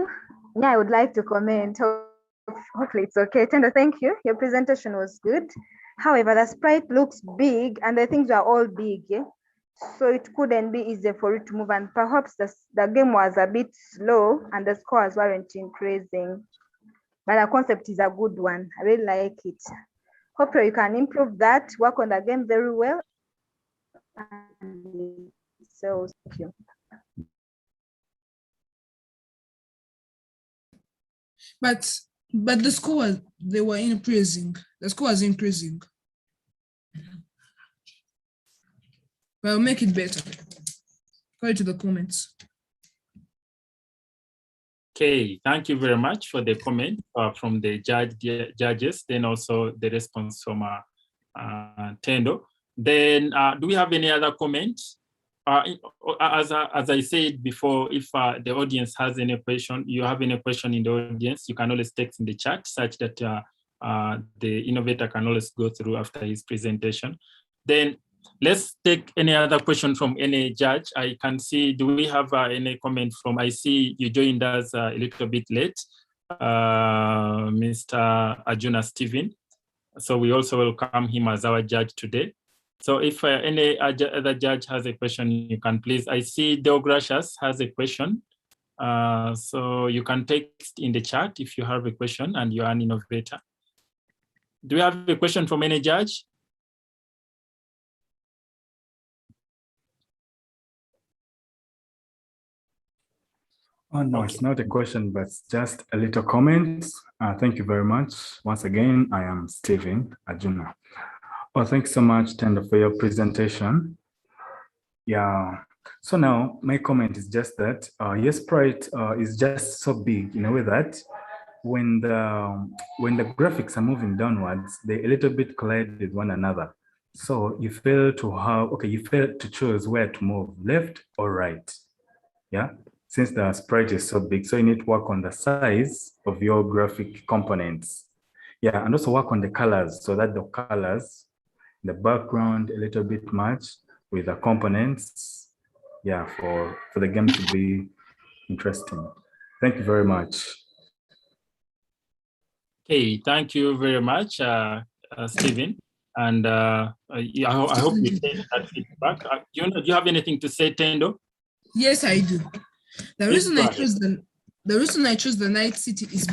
Yeah, I would like to comment. Hopefully it's okay. Tendo, thank you. Your presentation was good. However, the sprite looks big and the things are all big. Yeah? So it couldn't be easy for it to move, and perhaps the game was a bit slow and the scores weren't increasing. But the concept is a good one. I really like it. Hopefully you can improve that, work on the game very well. So thank you. But the score, they were increasing. The score was increasing. Well, make it better. Go to the comments. Okay, thank you very much for the comment from the judges, then also the response from Tendo. Then do we have any other comments? As I said before, if the audience has any question, you have any question in the audience, you can always text in the chat such that the innovator can always go through after his presentation. Then let's take any other question from any judge. I can see, do we have any comment from, I see you joined us a little bit late, Mr. Arjuna Steven. So we also welcome him as our judge today. So if any other judge has a question, you can please, I see Deogracious has a question. So you can text in the chat if you have a question and you are an innovator. Do you have a question from any judge? Oh, no, it's not a question, but just a little comment. Thank you very much. Once again, I am Stephen Ajuna. Oh, thanks so much, Tendo, for your presentation. Yeah, so now my comment is just that, yes, Sprite is just so big in a way that when the graphics are moving downwards, they a little bit collide with one another. So you fail to choose where to move, left or right. Yeah, since the sprite is so big, so you need to work on the size of your graphic components. Yeah, and also work on the colors so that the colors, the background a little bit match with the components. Yeah, for the game to be interesting. Thank you very much. Okay, thank you very much, Stephen. And I hope you take that feedback. Do you have anything to say, Tendo? Yes, I do. The Please reason go I ahead. chose the Night City is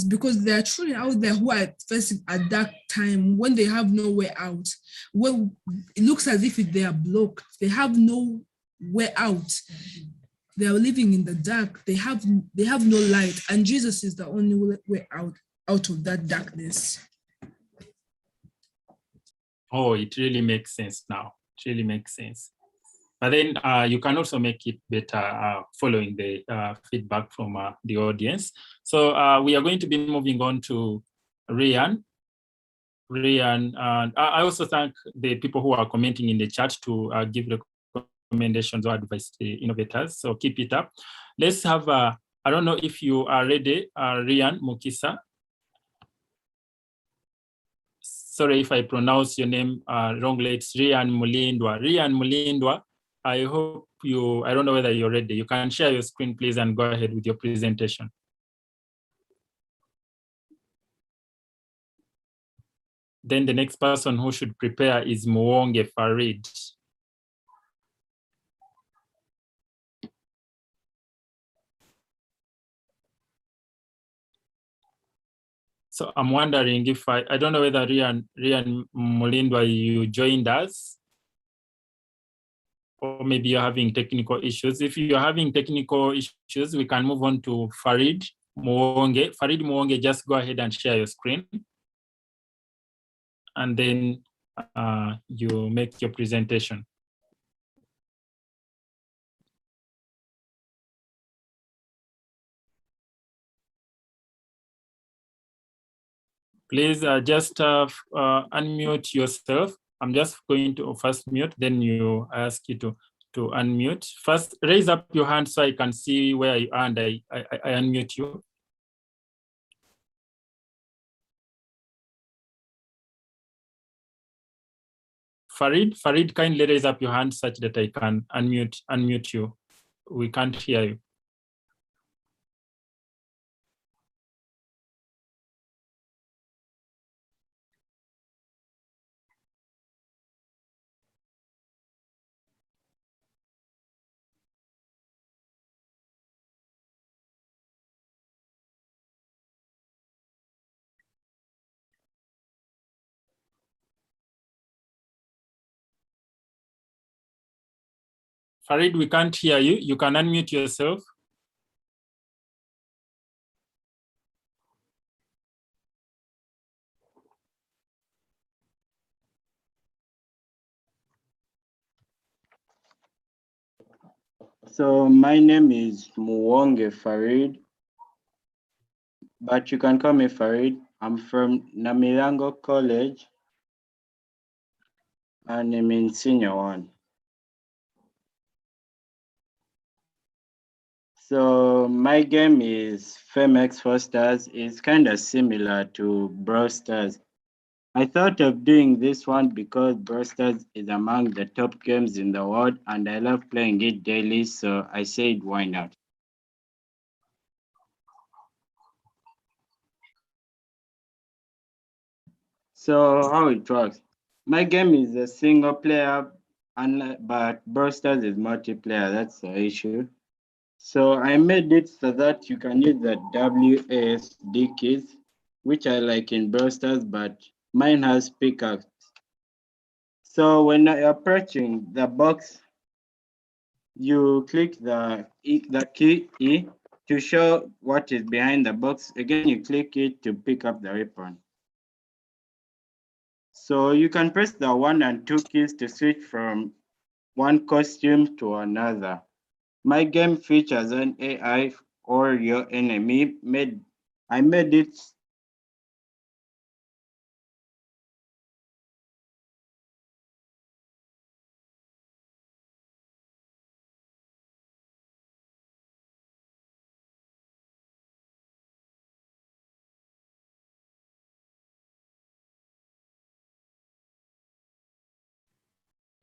because there are children out there who are facing a dark time when they have no way out. Well, it looks as if they are blocked. They have no way out. They are living in the dark. They have no light, and Jesus is the only way out of that darkness. Oh, it really makes sense now. It really makes sense. But then you can also make it better following the feedback from the audience. So we are going to be moving on to Ryan. Ryan, I also thank the people who are commenting in the chat to give recommendations or advice to the innovators. So keep it up. Let's have, I don't know if you are ready, Ryan Mukisa. Sorry if I pronounce your name wrongly. It's Ryan Mulindwa. Ryan Mulindwa, I hope I don't know whether you're ready. You can share your screen, please, and go ahead with your presentation. Then the next person who should prepare is Muwonge Farid. So I'm wondering if I don't know whether Ryan Mulindwa, you joined us, or maybe you're having technical issues. If you're having technical issues, we can move on to Farid Muwonge. Farid Muwonge, just go ahead and share your screen. And then you make your presentation. Please just unmute yourself. I'm just going to first mute, then you ask you to unmute. First, raise up your hand so I can see where you are and I unmute you. Farid, kindly raise up your hand such that I can unmute you. We can't hear you. Farid, we can't hear you. You can unmute yourself. So my name is Muwonge Farid, but you can call me Farid. I'm from Namilango College, and I'm in senior one. So my game is Femex for Stars. It's kind of similar to Brawl Stars. I thought of doing this one because Brawl Stars is among the top games in the world, and I love playing it daily, so I said, why not? So how it works? My game is a single player but Brawl Stars is multiplayer, that's the issue. So I made it so that you can use the WASD keys, which are like in Brawl Stars, but mine has pickups. So when you're approaching the box, you click the key E to show what is behind the box. Again, you click it to pick up the weapon. So you can press the 1 and 2 keys to switch from one costume to another. My game features an AI or your enemy. I made it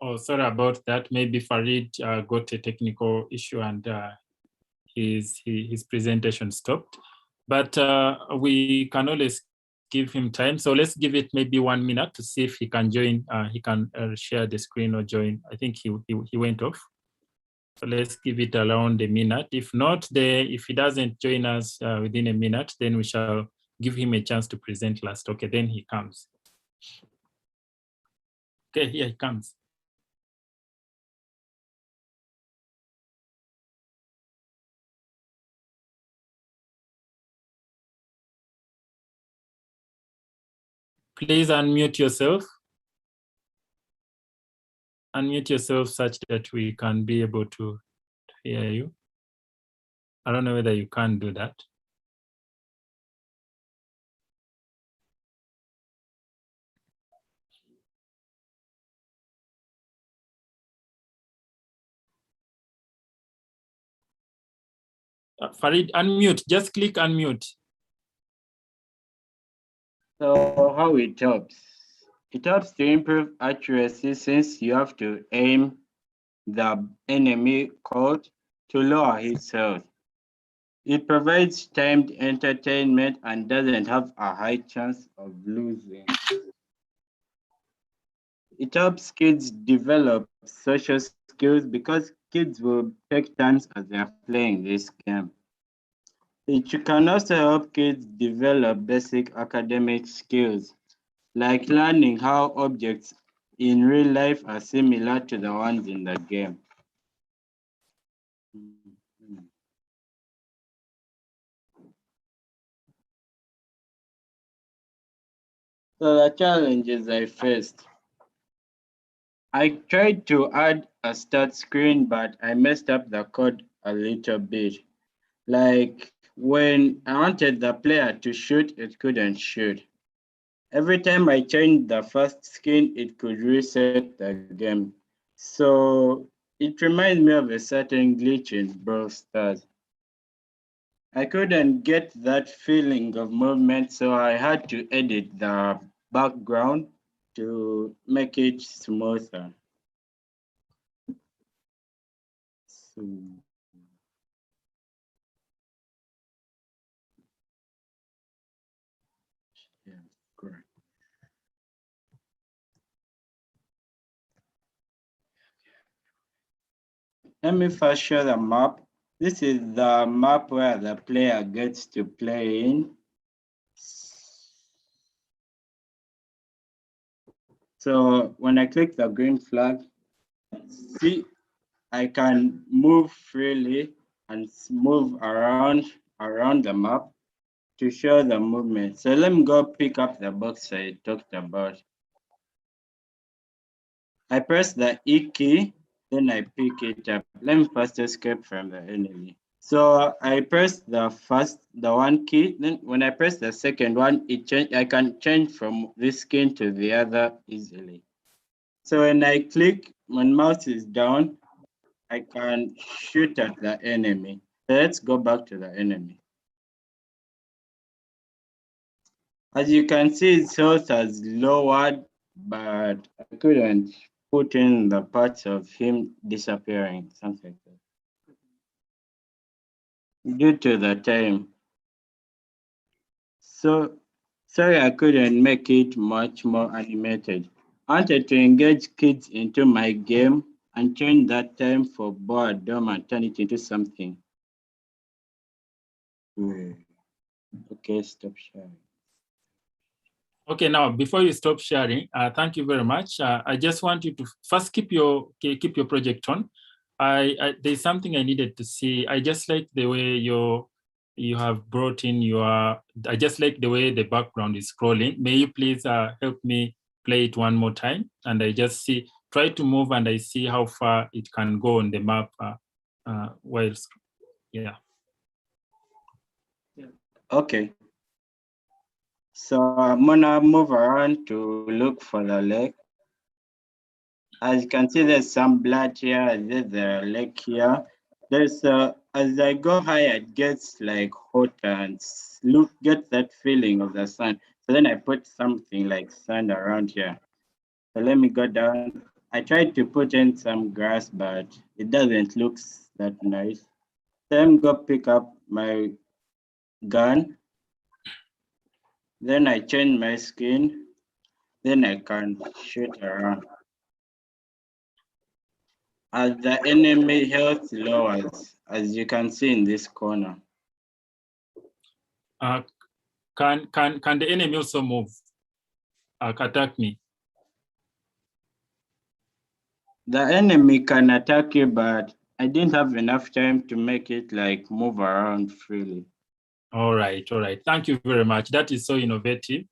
Oh, sorry about that. Maybe Farid got a technical issue and his presentation stopped. But we can always give him time. So let's give it maybe 1 minute to see if he can join. He can share the screen or join. I think he went off. So let's give it around a minute. If not, if he doesn't join us within a minute, then we shall give him a chance to present last. Okay, then he comes. Okay, here he comes. Please unmute yourself. Unmute yourself such that we can be able to hear you. I don't know whether you can do that. Farid, unmute. Just click unmute. So how it helps? It helps to improve accuracy since you have to aim the enemy code to lower his health. It provides timed entertainment and doesn't have a high chance of losing. It helps kids develop social skills because kids will take turns as they are playing this game. It can also help kids develop basic academic skills, like learning how objects in real life are similar to the ones in the game. So the challenges I faced. I tried to add a start screen, but I messed up the code a little bit. Like when I wanted the player to shoot, it couldn't shoot. Every time I changed the first skin, it could reset the game. So it reminds me of a certain glitch in Brawl Stars. I couldn't get that feeling of movement, so I had to edit the background to make it smoother. So, yeah, correct. Let me first show the map. This is the map where the player gets to play in. So when I click the green flag, see, I can move freely and move around the map to show the movement. So let me go pick up the box I talked about. I press the E key, then I pick it up. Let me first escape from the enemy. So I press the one key, then when I press the second one, I can change from this skin to the other easily. So when I click, when mouse is down, I can shoot at the enemy. So let's go back to the enemy. As you can see, its health has lowered, but I couldn't put in the parts of him disappearing, something like that, due to the time. So sorry I couldn't make it much more animated. I wanted to engage kids into my game and change that time for boredom and turn it into something. Okay, stop sharing. Okay, now before you stop sharing, thank you very much. I just want you to first keep your project on. There's something I needed to see. I just like the way you have brought in I just like the way the background is scrolling. May you please help me play it one more time? And I just try to move and I see how far it can go on the map yeah. Okay. So I'm gonna move around to look for the lake. As you can see, there's some blood here. There's the lake here. There's as I go higher, it gets like hot and get that feeling of the sun. So then I put something like sand around here. So let me go down. I tried to put in some grass, but it doesn't look that nice. Then go pick up my gun. Then I change my skin. Then I can shoot around. As the enemy health lowers, as you can see in this corner. Can the enemy also move? Attack me? The enemy can attack you, but I didn't have enough time to make it like move around freely. All right. Thank you very much. That is so innovative.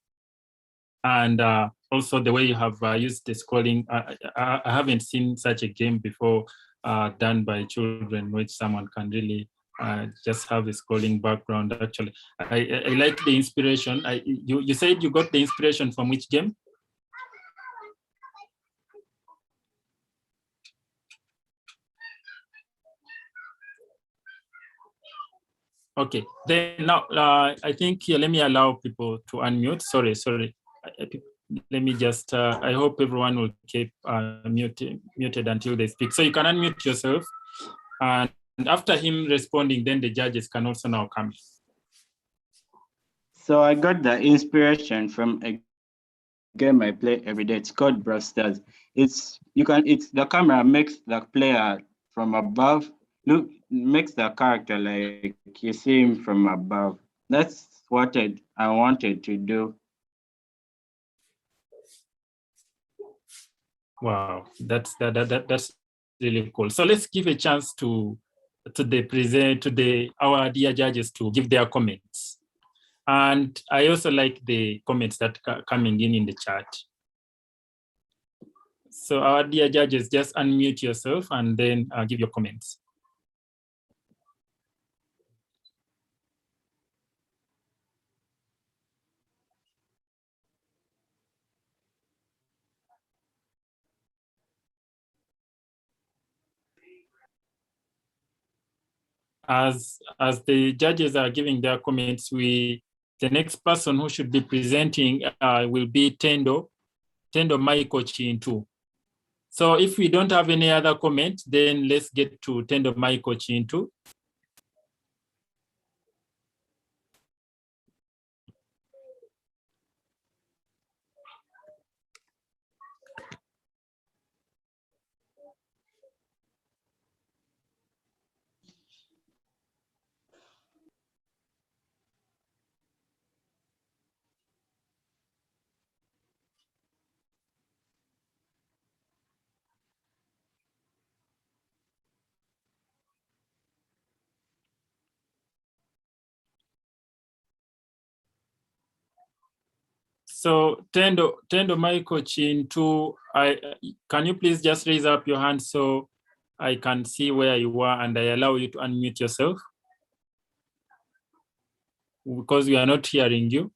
And also the way you have used the scrolling. I haven't seen such a game before done by children, which someone can really just have a scrolling background. Actually, I like the inspiration. You said you got the inspiration from which game? Okay, then now I think here, let me allow people to unmute. Sorry. Let me just, I hope everyone will keep muted until they speak. So you can unmute yourself. And after him responding, then the judges can also now come. So I got the inspiration from a game I play every day. It's called Brawl Stars. The camera makes the player from above, makes the character like you see him from above. That's what I wanted to do. Wow, that's really cool. So let's give a chance to our dear judges to give their comments. And I also like the comments that are coming in the chat. So our dear judges, just unmute yourself and then give your comments. As the judges are giving their comments, the next person who should be presenting will be Tendo Michael Chintu. So if we don't have any other comment, then let's get to Tendo Michael Chintu. So Tendo Michael Chintu, can you please just raise up your hand so I can see where you are and I allow you to unmute yourself? Because we are not hearing you.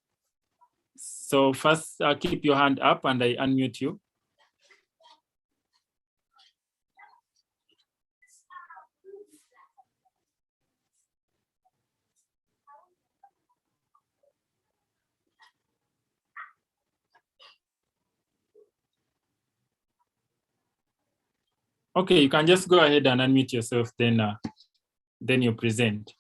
So first keep your hand up and I unmute you. Okay, you can just go ahead and unmute yourself, then you present.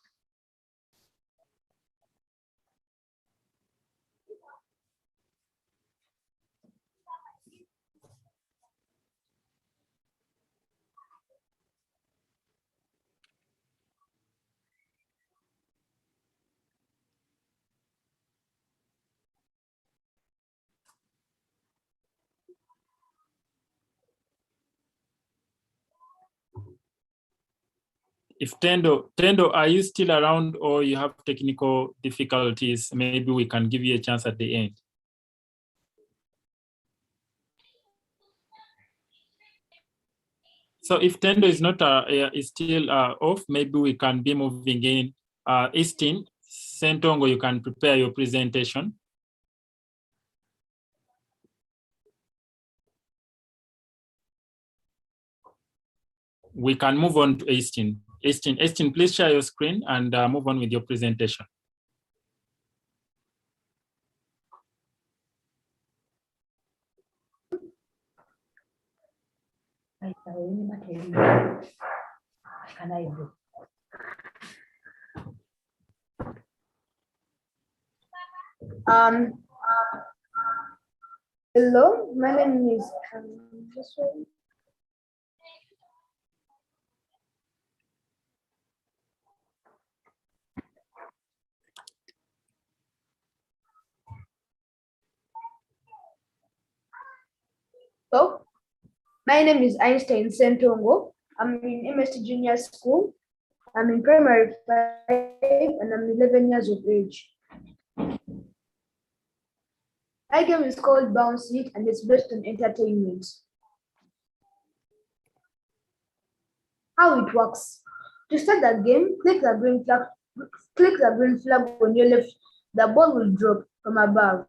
If Tendo, are you still around or you have technical difficulties? Maybe we can give you a chance at the end. So if Tendo is not is still off, maybe we can be moving in. Eastin, Sentongo, you can prepare your presentation. We can move on to Eastin. Eastin, please share your screen and move on with your presentation. Can I do? Hello, my name is this one. So, my name is Einstein Sentongo. I'm in MST Junior School. I'm in primary 5 and I'm 11 years of age. My game is called Bounce It and it's based on entertainment. How it works. To start the game, click the green flag on your left. The ball will drop from above.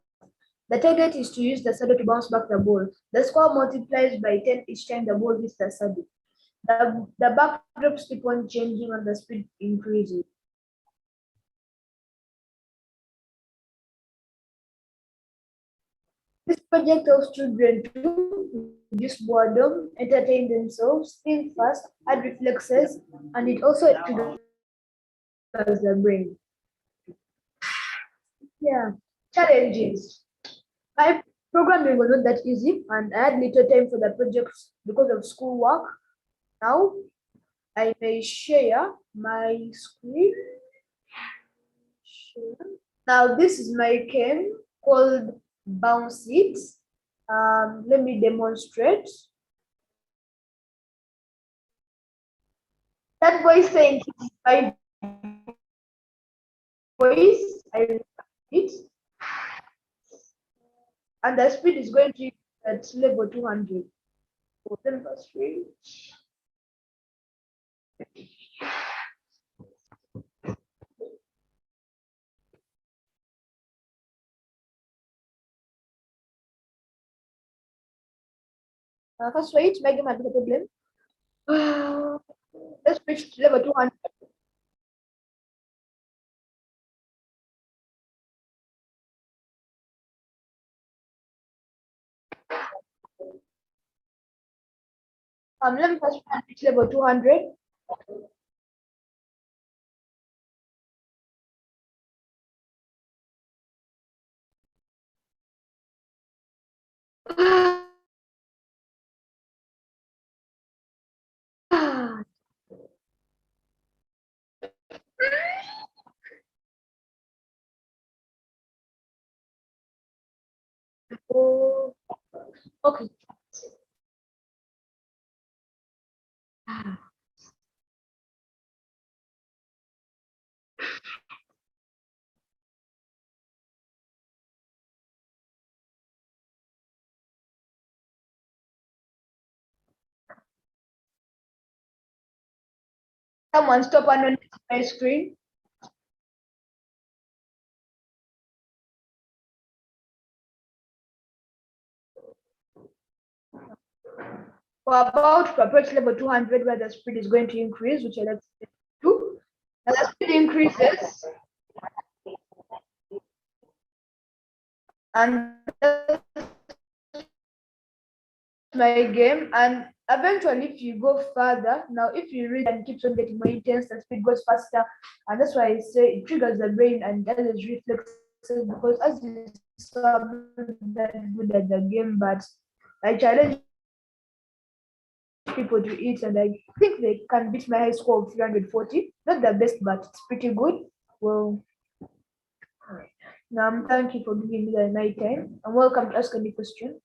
The target is to use the saddle to bounce back the ball. The score multiplies by 10 each time the ball hits the saddle. The backdrops keep on changing and the speed increases. This project helps children to reduce boredom, entertain themselves, think fast, add reflexes, and it also triggers the brain. Yeah, challenges. My programming was not that easy, and I had little time for the projects because of schoolwork. Now, I may share my screen. Now, this is my game called Bounce It. Let me demonstrate. That voice saying my voice, I it, and the speed is going to be at level 200. So then first switch. First switch, make him a problem. Let's switch to level 200. Let me first reach level 200. Oh, okay. Someone stop on my screen. We're about to approach level 200 where the speed is going to increase, which I like to do. As the speed increases, and that's my game. And eventually, if you go further, now if you read and keeps on getting more intense, the speed goes faster. And that's why I say it triggers the brain and does reflexes because as you saw, I'm not that good at the game, but I challenge people to eat, and I think they can beat my high score of 340. Not the best, but it's pretty good. Well, now thank you for giving me the night time, and welcome to ask any question.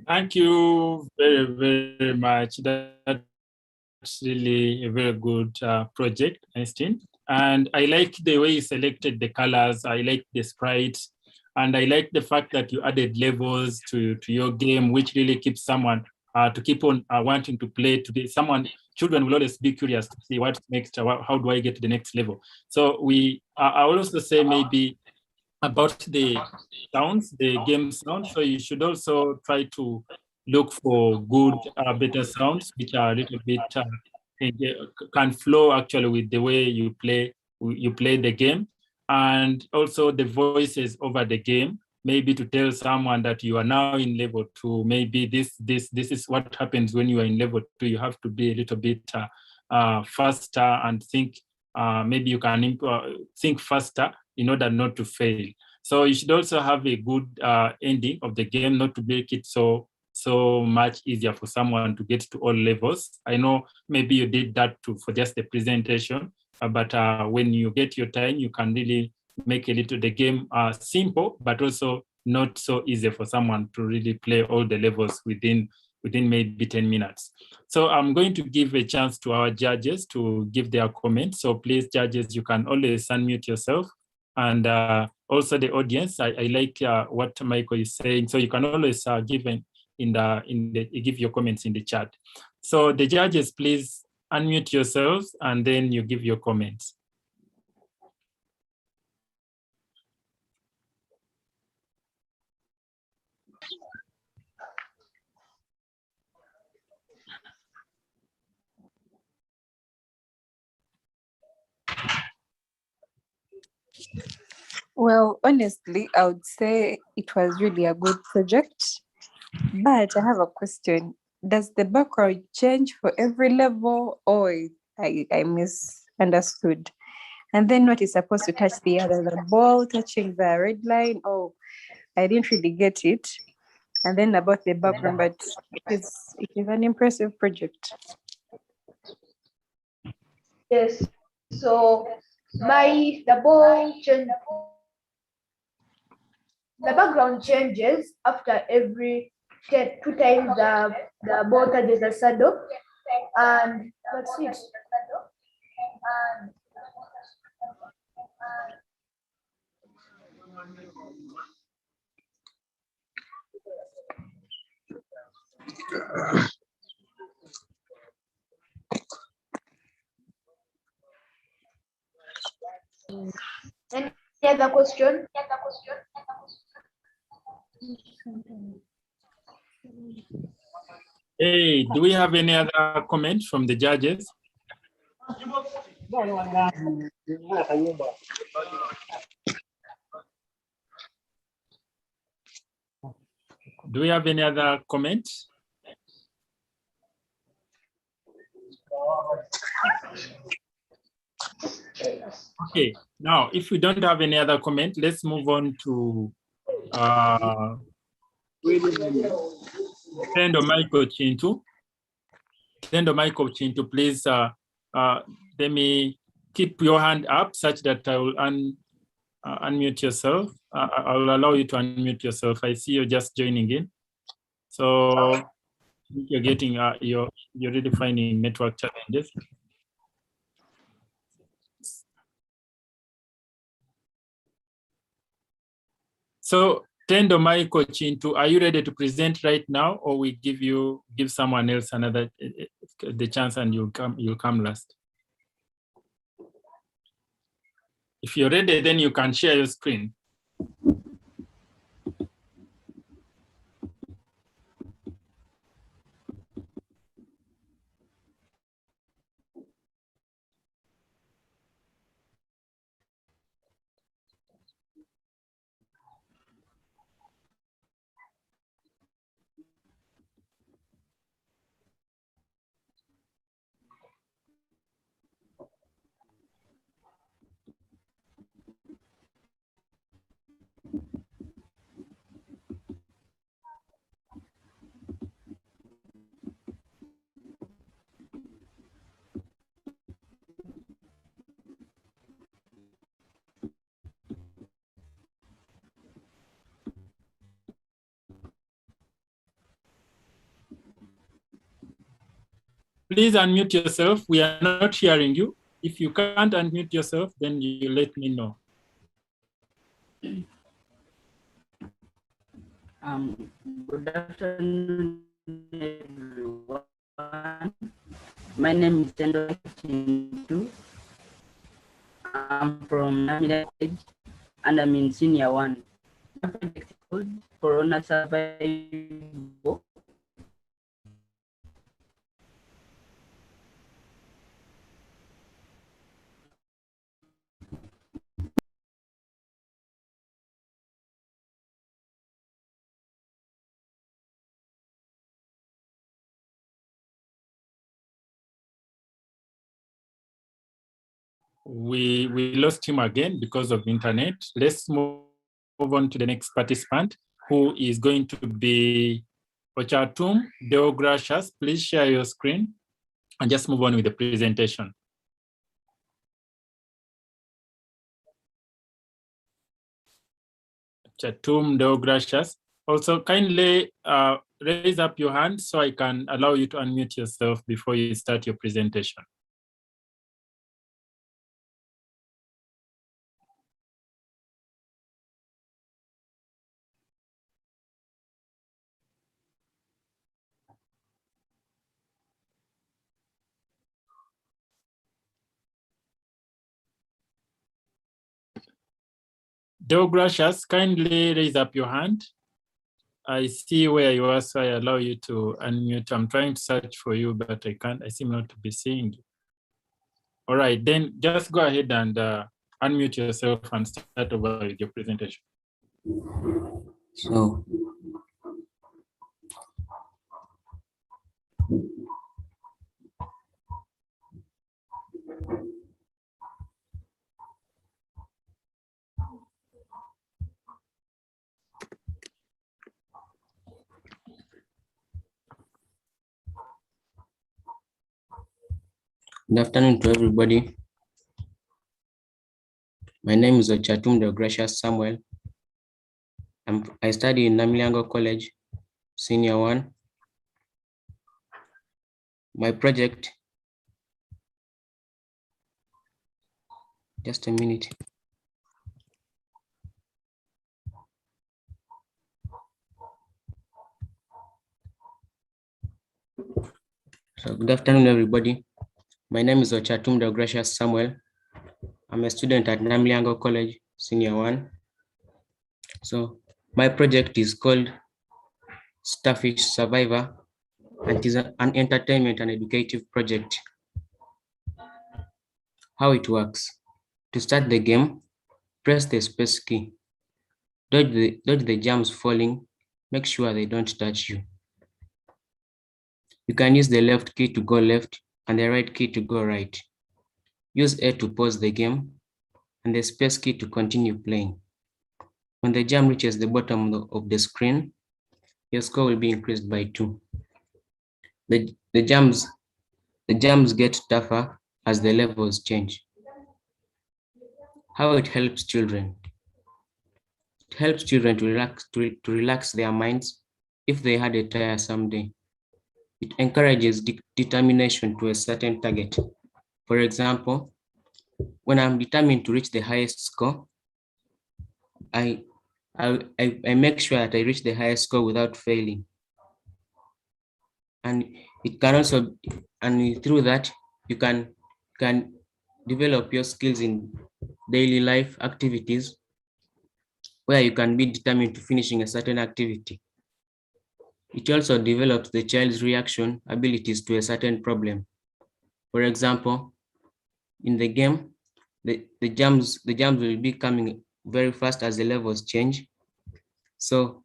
Thank you very, very much. That That's really a very good project, Einstein. And I like the way you selected the colors. I like the sprites. And I like the fact that you added levels to your game, which really keeps someone to keep on wanting to play today. Children will always be curious to see what's next, how do I get to the next level? So I will also say maybe about the sounds, the game sounds. So you should also try to look for good, better sounds, which are a little bit, can flow actually with the way you play the game. And also the voices over the game, maybe to tell someone that you are now in level 2, maybe this is what happens when you are in level 2. You have to be a little bit faster and think, maybe you can think faster in order not to fail. So you should also have a good ending of the game, not to make it so much easier for someone to get to all levels. I know maybe you did that too for just the presentation, but when you get your time, you can really make the game simple, but also not so easy for someone to really play all the levels within maybe 10 minutes. So I'm going to give a chance to our judges to give their comments. So please, judges, you can always unmute yourself. And also the audience, I like what Michael is saying. So you can always give your comments in the chat. So the judges, please unmute yourselves and then you give your comments. Well, honestly, I would say it was really a good project. But I have a question. Does the background change for every level, or I misunderstood? And then what is supposed to touch the other, the ball touching the red line? Oh, I didn't really get it. And then about the background, but it is an impressive project. Yes. So the background changes after every 2 times the ball touches the saddle, and that's it. Any other question? Hey, do we have any other comments from the judges? Do we have any other comments? Okay, now if we don't have any other comment, let's move on to Tendo Michael Chintu. Tendo Michael Chintu, please let me keep your hand up such that I will unmute yourself. I'll allow you to unmute yourself. I see you're just joining in. So you're getting, you're really finding network challenges. So Tendo Michael Chintu, are you ready to present right now, or we give someone else the chance and you'll come last? If you're ready, then you can share your screen. Please unmute yourself. We are not hearing you. If you can't unmute yourself, then you let me know. Good afternoon, everyone. My name is Tendo Chintu. I'm from Namida College and I'm in senior one. My project is called Corona Survival. We lost him again because of internet. Let's move on to the next participant, who is going to be Ochatum Deogracias. Please share your screen and just move on with the presentation. Chatum Deogracias. Also, kindly raise up your hand so I can allow you to unmute yourself before you start your presentation. Deogracias, kindly raise up your hand. I see where you are, so I allow you to unmute. I'm trying to search for you, but I can't. I seem not to be seeing you. All right, then just go ahead and unmute yourself and start over with your presentation. So, good afternoon to everybody. My name is Ochatum Deogracias Samuel. I study in Namiliango College, Senior 1. My project, just a minute. So good afternoon, everybody. My name is Ochatum Deogracias Samuel. I'm a student at Namiliango College, Senior 1. So my project is called Starfish Survivor, and it is an entertainment and educative project. How it works: to start the game, press the space key. Dodge the jams falling. Make sure they don't touch you. You can use the left key to go left and the right key to go right. Use A to pause the game and the space key to continue playing. When the jam reaches the bottom of the screen, your score will be increased by 2. The jams get tougher as the levels change. How it helps children? It helps children to relax their minds if they had a tiresome day. It encourages determination to a certain target. For example, when I'm determined to reach the highest score, I make sure that I reach the highest score without failing. And it can also, and through that, you can develop your skills in daily life activities where you can be determined to finishing a certain activity. It also develops the child's reaction abilities to a certain problem. For example, in the game, the jams will be coming very fast as the levels change. So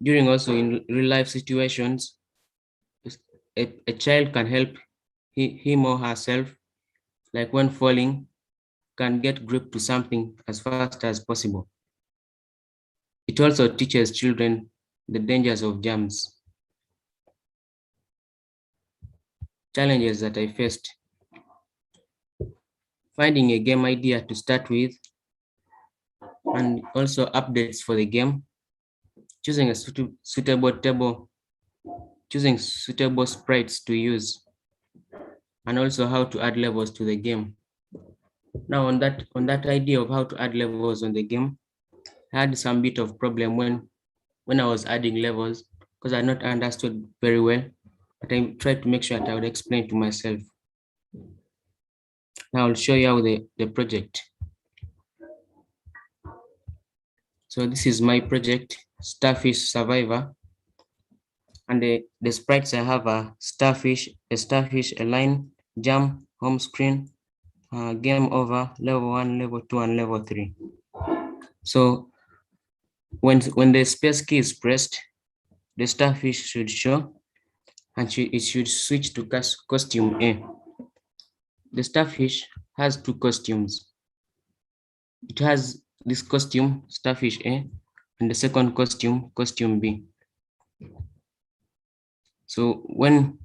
during also in real life situations, a child can help him or herself, like when falling, can get grip to something as fast as possible. It also teaches children the dangers of jams. Challenges that I faced: finding a game idea to start with, and also updates for the game, choosing a suitable table choosing suitable sprites to use, and also how to add levels to the game. Now on that idea of how to add levels on the game, I had some bit of problem when I was adding levels because I had not understood very well, but I tried to make sure that I would explain to myself. Now I'll show you how the project. So this is my project, Starfish Survivor. And the sprites I have are starfish, a line, jump, home screen, game over, level 1, level 2, and level 3. So when the space key is pressed, the starfish should show, and it should switch to costume A. The starfish has two costumes. It has this costume, starfish A, and the second costume, costume B. So when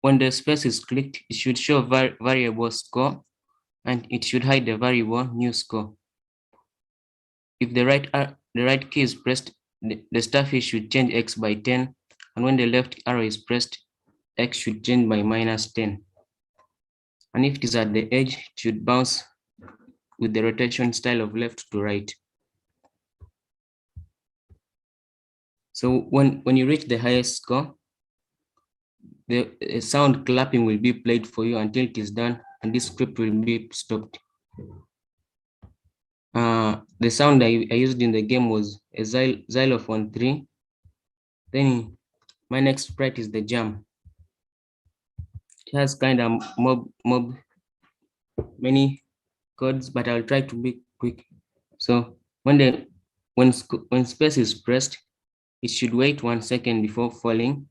the space is clicked, it should show variable score, and it should hide the variable new score. If the right key is pressed, the starfish should change X by 10, and when the left arrow is pressed, X should change by -10. And if it is at the edge, it should bounce with the rotation style of left to right. So when you reach the highest score, the sound clapping will be played for you until it is done, and this script will be stopped. The sound I used in the game was a xylophone 3. Then my next sprite is the jam. It has kind of mob many codes, but I'll try to be quick. So when space is pressed, it should wait 1 second before falling,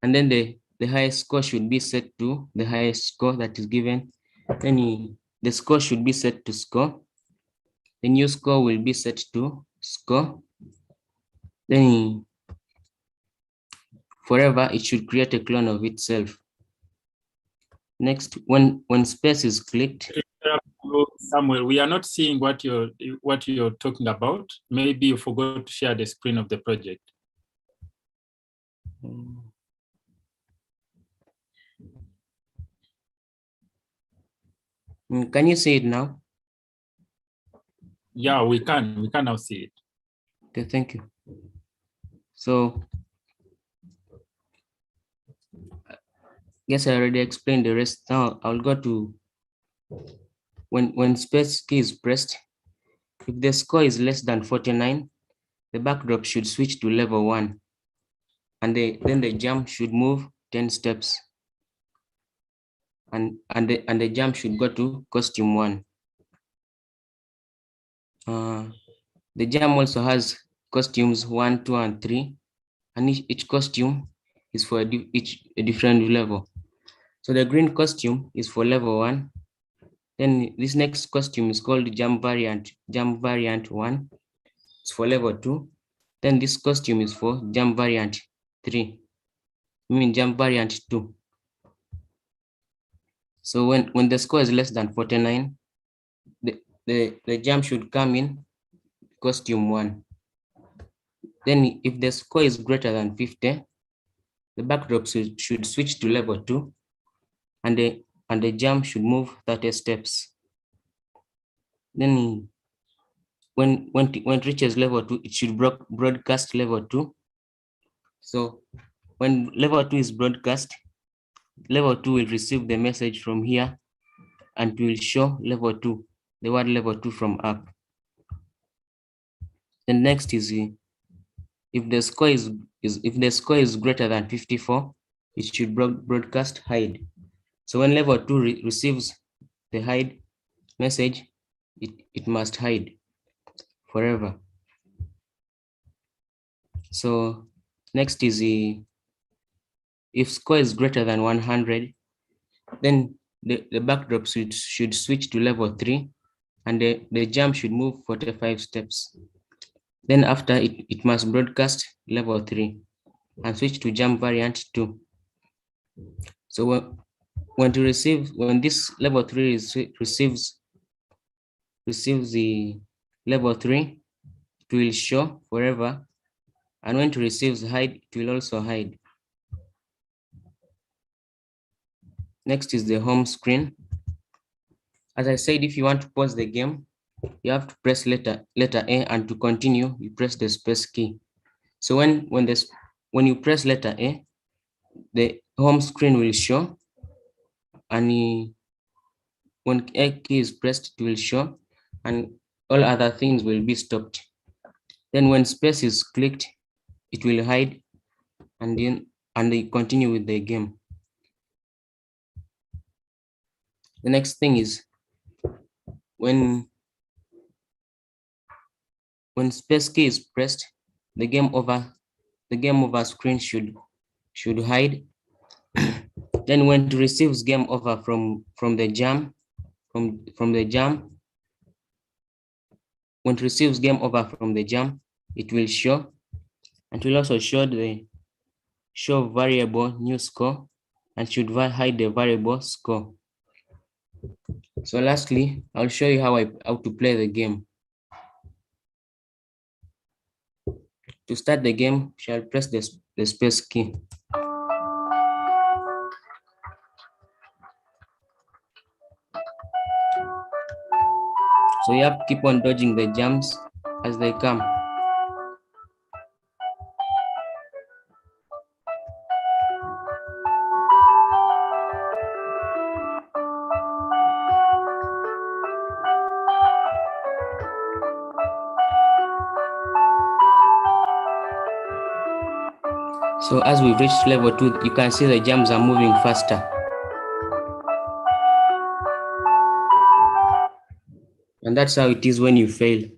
and then the highest score should be set to the highest score that is given. Then the score should be set to score. The new score will be set to score. Then forever, it should create a clone of itself. Next, when space is clicked. Samuel, we are not seeing what you're talking about. Maybe you forgot to share the screen of the project. Can you see it now? Yeah, we can now see it. Okay, thank you. So, yes, I already explained the rest. Now I'll go to when space key is pressed. If the score is less than 49, the backdrop should switch to level 1, and then the jump should move 10 steps, and the jump should go to costume 1. The jam also has costumes 1, 2, and 3, and each costume is for a different level. So the green costume is for level 1. Then this next costume is called jump variant 1. It's for level 2. Then this costume is for jump variant 3. I mean jump variant 2. So when the score is less than 49, the jump should come in costume 1. Then if the score is greater than 50, the backdrop should switch to level 2, and the jump should move 30 steps. Then when it reaches level 2, it should broadcast level 2. So when level 2 is broadcast, level 2 will receive the message from here, and will show level 2, the word level 2 from up. The next is if the score is greater than 54, it should broadcast hide. So when level 2 receives the hide message, it must hide forever. So next is if score is greater than 100, then the backdrop should switch to level 3, and the jump should move 45 steps. Then after it must broadcast level 3 and switch to jump variant 2. So when this level 3 receives the level 3, it will show forever, And when it receives hide, it will also hide. Next is the home screen. As I said, if you want to pause the game, you have to press letter A, and to continue, you press the space key. So when you press letter A, the home screen will show, and when A key is pressed, it will show, and all other things will be stopped. Then when space is clicked, it will hide, and they continue with the game. The next thing is when space key is pressed, the game over screen should hide. Then when it receives game over from the jam, when it receives game over from the jam, it will show, and will also show the variable new score, and should hide the variable score. So lastly, I'll show you how to play the game. To start the game, shall press the space key. So you have to keep on dodging the jumps as they come. So as we've reached level 2, you can see the jumps are moving faster. And that's how it is when you fail. It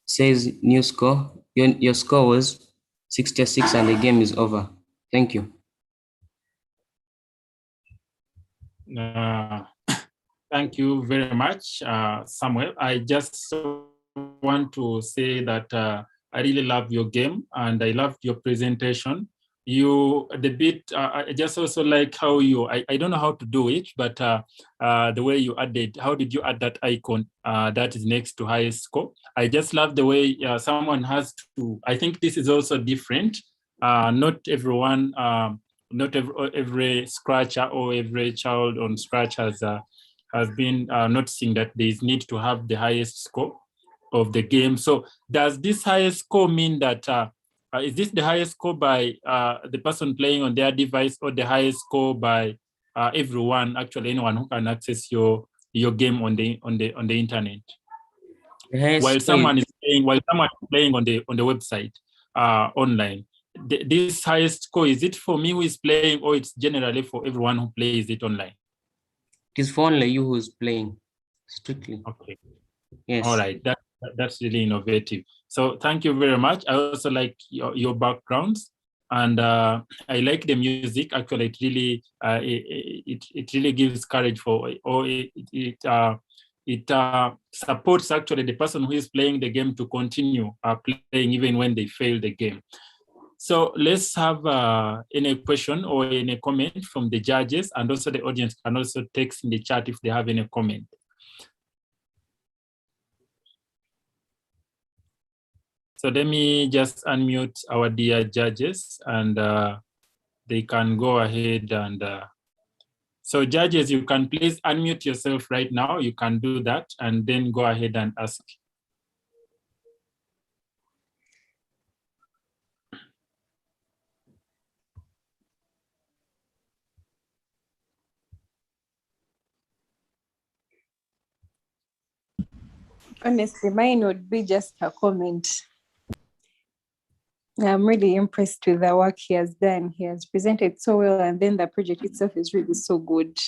says new score. Your score was 66 and the game is over. Thank you. Thank you very much, Samuel. I just want to say that I really love your game and I loved your presentation. I just also like how I don't know how to do it, but the way you added, how did you add that icon that is next to highest score? I just love the way someone has to, I think this is also different. Not everyone, not every scratcher or every child on Scratch has been noticing that there is need to have the highest score of the game. So does this highest score mean that, is this the highest score by the person playing on their device, or the highest score by everyone, actually anyone who can access your game on the internet? While someone is playing on the website online, this highest score, is it for me who is playing, or it's generally for everyone who plays it online? It is for only you who's playing, strictly. Okay. Yes. All right. That's really innovative. So thank you very much. I also like your backgrounds, and I like the music. Actually, it really it really gives courage for, or it supports actually the person who is playing the game to continue playing even when they fail the game. So let's have any question or any comment from the judges, and also the audience can also text in the chat if they have any comment. So let me just unmute our dear judges, and they can go ahead and so judges, you can please unmute yourself right now. You can do that and then go ahead and ask. Honestly, mine would be just a comment. I'm really impressed with the work he has done. He has presented so well, and then the project itself is really so good.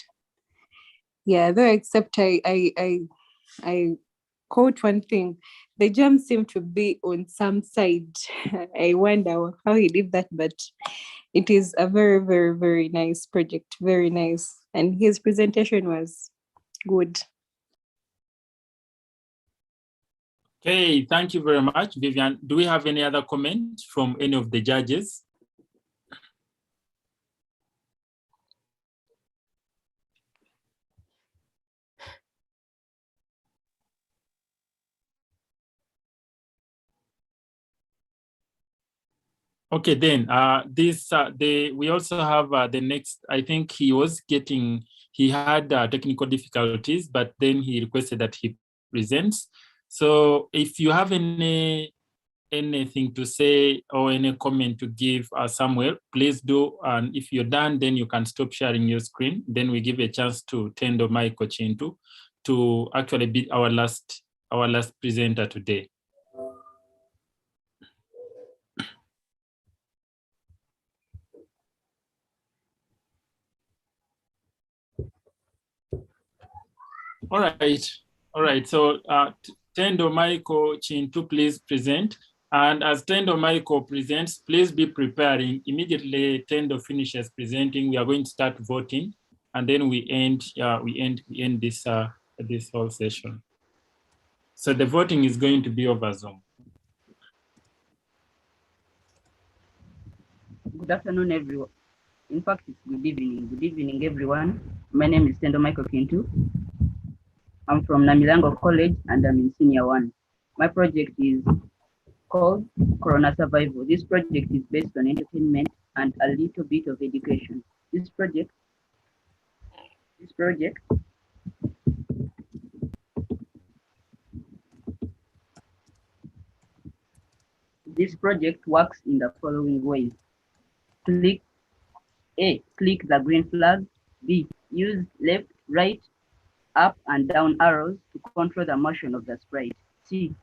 Yeah, though except I quote one thing, the jump seemed to be on some side. I wonder how he did that, but it is a very, very, very nice project. Very nice. And his presentation was good. Okay, thank you very much, Vivian. Do we have any other comments from any of the judges? Okay, then we also have the next. I think he had technical difficulties, but then he requested that he presents. So if you have anything to say or any comment to give Samuel, please do. And if you're done, then you can stop sharing your screen. Then we give a chance to Tendo Michael Chintu to actually be our last presenter today. All right. So Tendo Michael Chintu, please present. And as Tendo Michael presents, please be preparing. Immediately Tendo finishes presenting, we are going to start voting, and then we end this whole session. So the voting is going to be over Zoom. Good afternoon, everyone. In fact, it's good evening. Good evening, everyone. My name is Tendo Michael Kintu. I'm from Namilango College and I'm in senior 1. My project is called Corona Survival. This project is based on entertainment and a little bit of education. This project works in the following ways. A, click the green flag. B, use left, right, up and down arrows to control the motion of the sprite. C,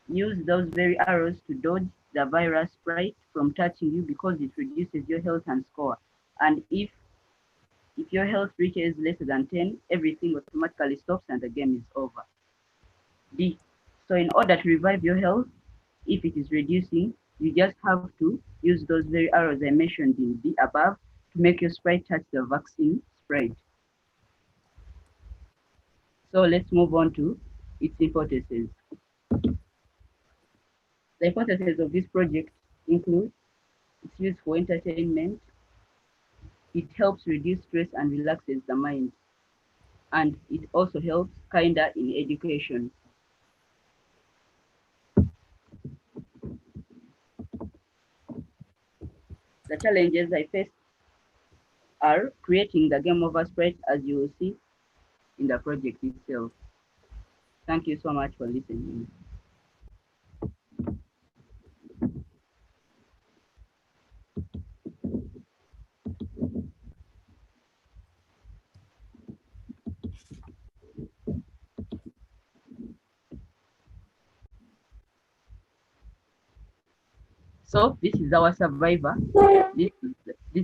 use those very arrows to dodge the virus sprite from touching you because it reduces your health and score. And if your health reaches less than 10, everything automatically stops and the game is over. D, so in order to revive your health, if it is reducing, you just have to use those very arrows I mentioned in the above to make your sprite touch the vaccine sprite. So let's move on to its hypotheses. The hypotheses of this project include it's used for entertainment, it helps reduce stress and relaxes the mind, and it also helps kinda in education. The challenges I faced are creating the game over sprite, as you will see in the project itself. Thank you so much for listening. So this is our survivor. This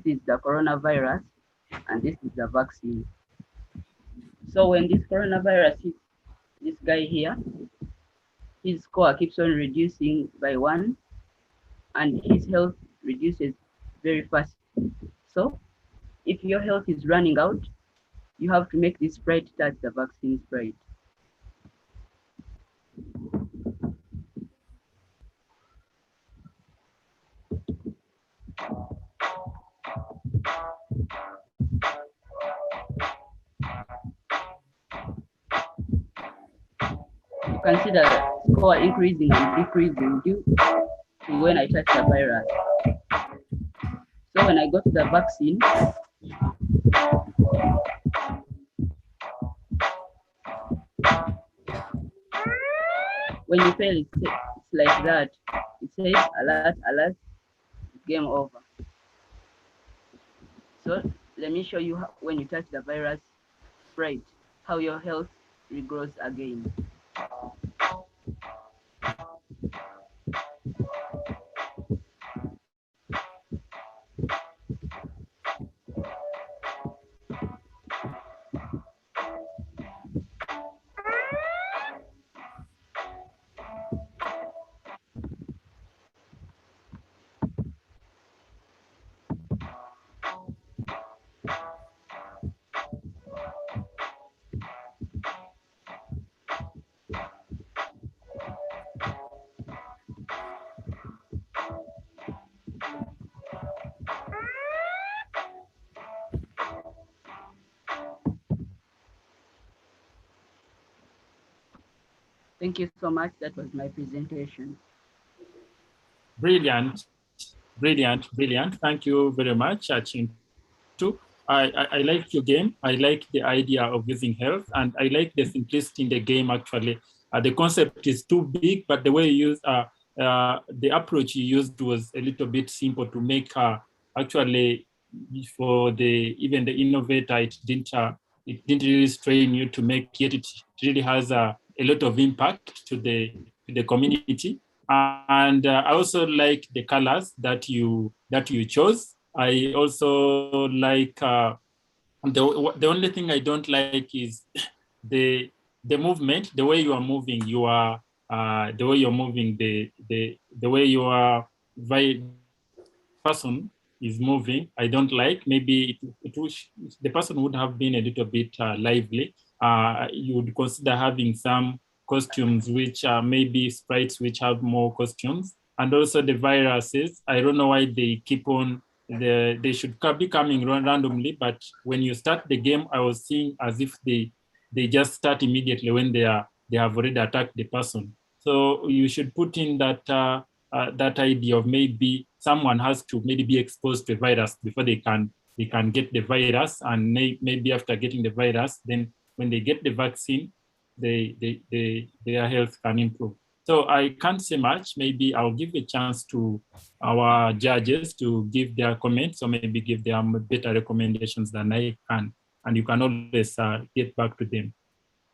is the coronavirus, and this is the vaccine. So when this coronavirus hits this guy here, his score keeps on reducing by 1, and his health reduces very fast. So if your health is running out, you have to make this sprite touch the vaccine sprite. You can see the score increasing and decreasing due to when I touch the virus. So when I go to the vaccine, when you fail, it's like that. It says alert, alert, game over. So let me show you how, when you touch the virus sprite, how your health regrows again. Thank you so much. That was my presentation. Brilliant. Brilliant, brilliant. Thank you very much, Chintu. I like your game. I like the idea of using health, and I like the simplicity in the game. Actually, the concept is too big, but the way you use the approach you used was a little bit simple to make actually for even the innovator. It didn't really strain you to make it. It really has a lot of impact to the community. And I also like the colors that you chose. I also like the only thing I don't like is the movement, the way you are moving. You are the way you're moving, the way you are person is moving. I don't like. Maybe the person would have been a little bit lively. You would consider having some costumes which are maybe sprites which have more costumes, and also the viruses. I don't know why they keep on. They should be coming randomly, but when you start the game, I was seeing as if they just start immediately when they have already attacked the person. So you should put in that that idea of maybe someone has to maybe be exposed to a virus before they can get the virus, and maybe after getting the virus, then when they get the vaccine, their health can improve. So I can't say much. Maybe I'll give a chance to our judges to give their comments, or maybe give them better recommendations than I can, and you can always get back to them.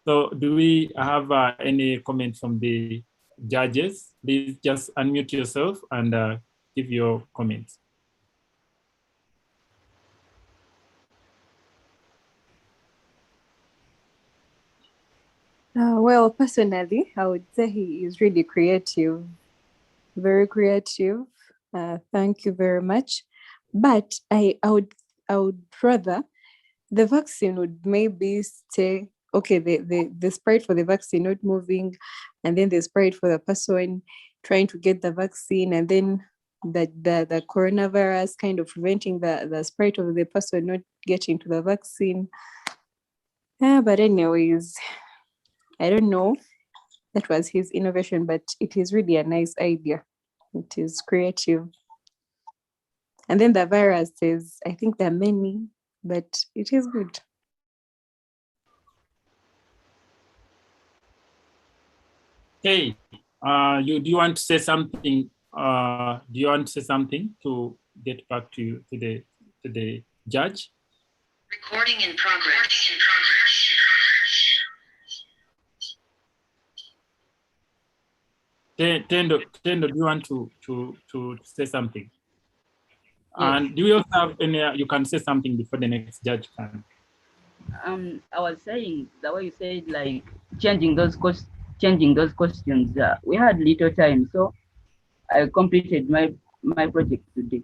So do we have any comment from the judges? Please just unmute yourself and give your comments. Well, personally, I would say he is really creative, very creative. Thank you very much. But I would rather the vaccine would maybe stay, okay, the sprite for the vaccine not moving, and then the sprite for the person trying to get the vaccine, and then the coronavirus kind of preventing the sprite of the person not getting to the vaccine. But anyways, I don't know. That was his innovation, but it is really a nice idea. It is creative. And then the viruses, I think there are many, but it is good. Hey, do you want to say something? Do you want to say something to get back to the judge? Recording in progress. Tendo, do you want to say something? Yes. And do you also have any? You can say something before the next judge can. I was saying the way you said, like changing those questions. We had little time, so I completed my project today.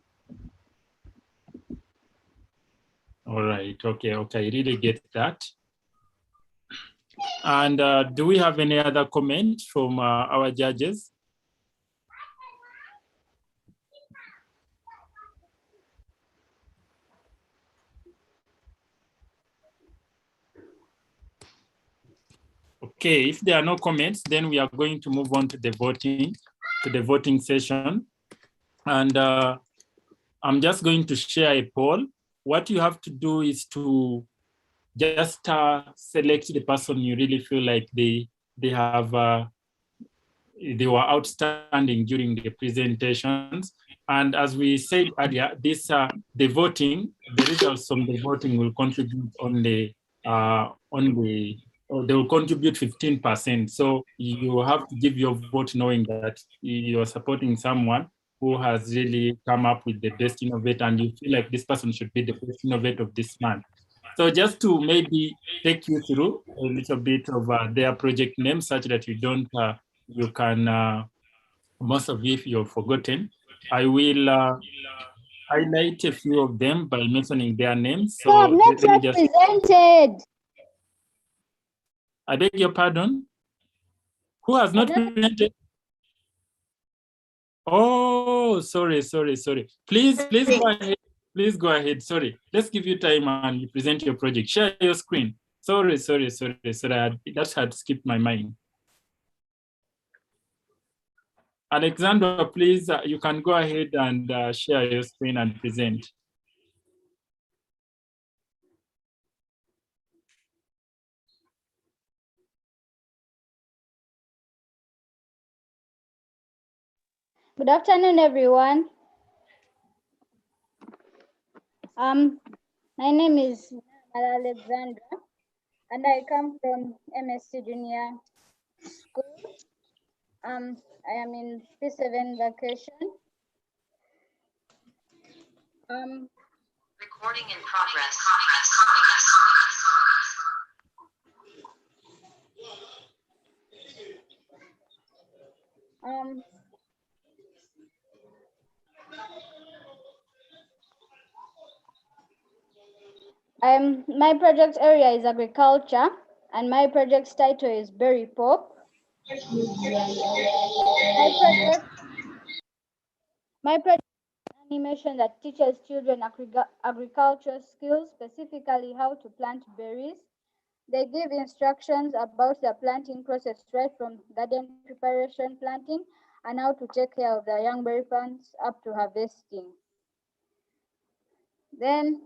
All right. Okay. I really get that. And do we have any other comments from our judges? Okay, if there are no comments, then we are going to move on to the voting session. And I'm just going to share a poll. What you have to do is to just select the person you really feel like they were outstanding during the presentations. And as we said earlier, the results from the voting will contribute or they will contribute 15%. So you have to give your vote knowing that you're supporting someone who has really come up with the best innovator, and you feel like this person should be the best innovator of this month. So just to maybe take you through a little bit of their project name, such that you don't, you can, most of you, if you've forgotten, I will highlight a few of them by mentioning their names. So let me just presented. I beg your pardon? Who has not presented? Oh, sorry. Please go ahead. Please go ahead. Sorry. Let's give you time and you present your project. Share your screen. Sorry. That had skipped my mind. Alexandra, please, you can go ahead and share your screen and present. Good afternoon, everyone. My name is Alexandra, and I come from MSc Junior School. I am in P7 vacation. Recording in progress. My project area is agriculture, and my project's title is Berry Pop. My project is an animation that teaches children agriculture skills, specifically how to plant berries. They give instructions about the planting process right from garden preparation, planting, and how to take care of the young berry plants up to harvesting. Then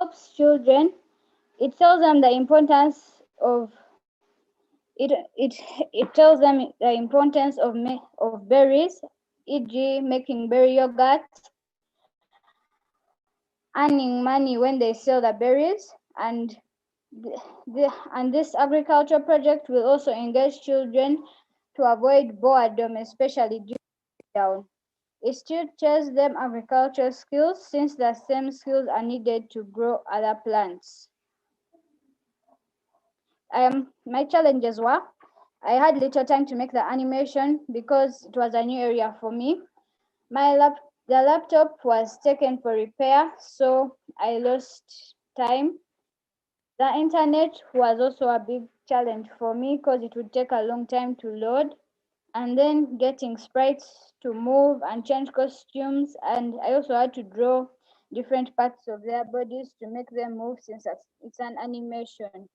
helps children. It tells them the importance of it tells them the importance of berries, e.g., making berry yogurt, earning money when they sell the berries, and this agriculture project will also engage children to avoid boredom, especially during lockdown. It teaches them agriculture skills since the same skills are needed to grow other plants. My challenges were I had little time to make the animation because it was a new area for me. The laptop was taken for repair, so I lost time. The internet was also a big challenge for me because it would take a long time to load, and then getting sprites to move and change costumes, and I also had to draw different parts of their bodies to make them move since it's an animation.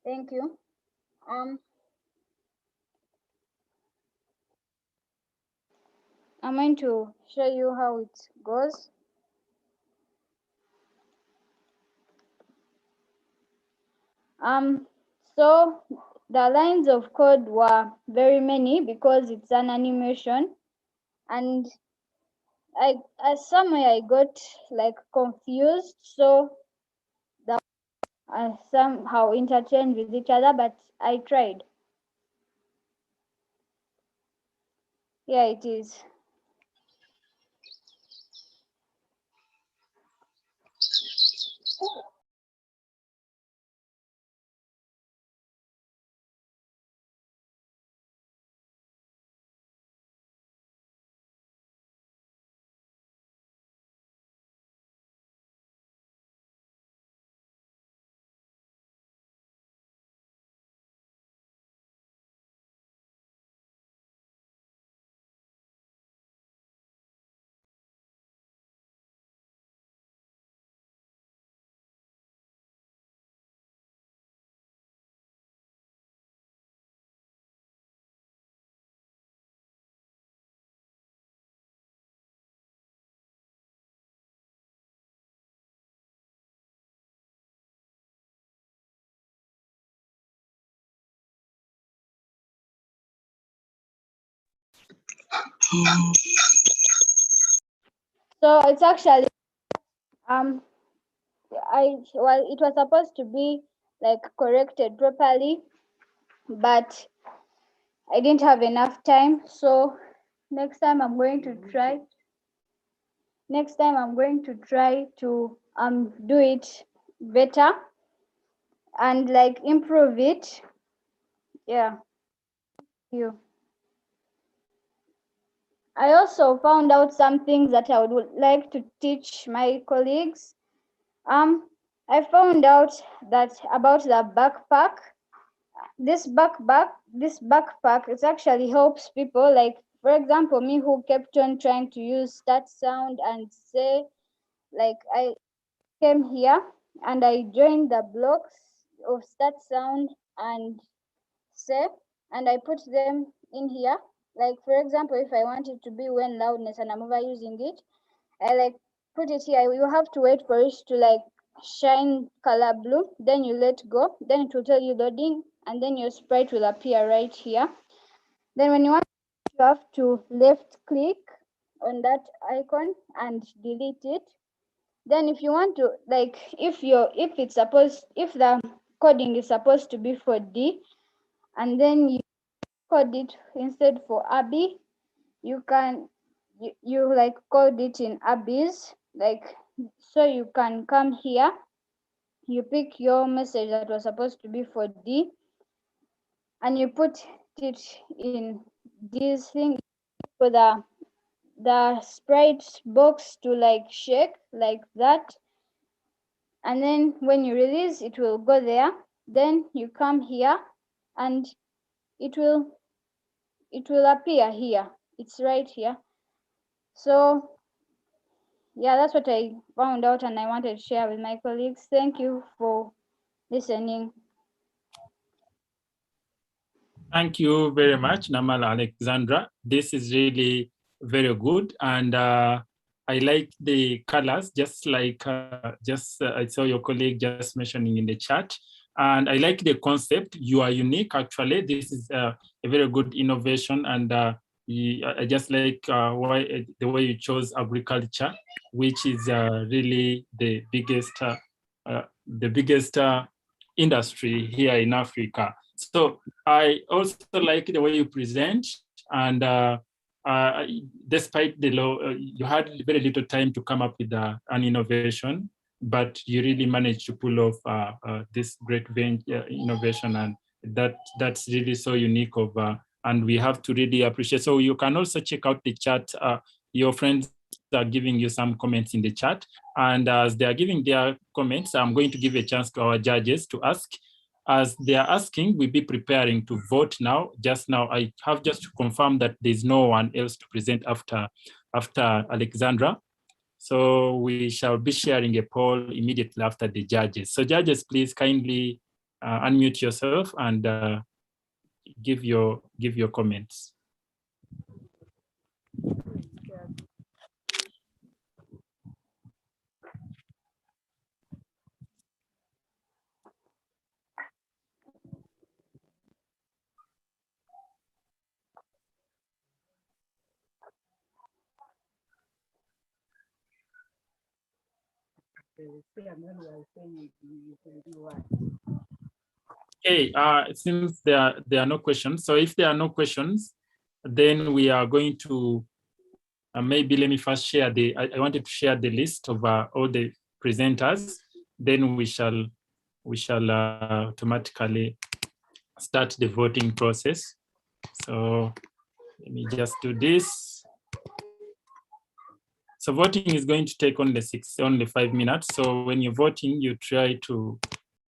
Thank you. I'm going to show you how it goes. So the lines of code were very many because it's an animation, and somewhere I got like confused, so the somehow interchanged with each other, but I tried. Yeah, it is. So it's actually it was supposed to be like corrected properly, but I didn't have enough time, so next time I'm going to try to do it better and like improve it. Yeah. You. I also found out some things that I would like to teach my colleagues. I found out that about the backpack. This backpack, it actually helps people, like for example me, who kept on trying to use start sound and say, like I came here and I joined the blocks of start sound and save, and I put them in here. Like for example, if I want it to be when loudness and I'm overusing it, I like put it here. You have to wait for it to like shine color blue, then you let go, then it will tell you loading, and then your sprite will appear right here. Then when you want, you have to left click on that icon and delete it. Then if you want to, like if the coding is supposed to be for D, and then you code it instead for Abby, you can you like code it in Abby's, like, so you can come here, you pick your message that was supposed to be for D, and you put it in this thing for the sprite box to like shake like that, and then when you release it will go there. Then you come here and it will appear here. It's right here. So yeah, that's what I found out and I wanted to share with my colleagues. Thank you for listening. Thank you very much, Namala Alexandra. This is really very good. And I like the colors, just like I saw your colleague just mentioning in the chat. And I like the concept. You are unique, actually. This is a very good innovation. And I just like the way you chose agriculture, which is really the biggest industry here in Africa. So I also like the way you present, and despite the low, you had very little time to come up with an innovation, but you really managed to pull off this great innovation, and that's really so unique and we have to really appreciate. So you can also check out the chat. Your friends are giving you some comments in the chat, and as they are giving their comments, I'm going to give a chance to our judges to ask. As they are asking, we'll be preparing to vote now. Just now, I have just to confirm that there's no one else to present after Alexandra. So we shall be sharing a poll immediately after the judges. So judges, please kindly unmute yourself and give your comments. Okay, it seems there are no questions. So if there are no questions, then we are going to maybe let me first share I wanted to share the list of all the presenters. Then we shall automatically start the voting process. So let me just do this. So voting is going to take only 5 minutes. So when you're voting, you try to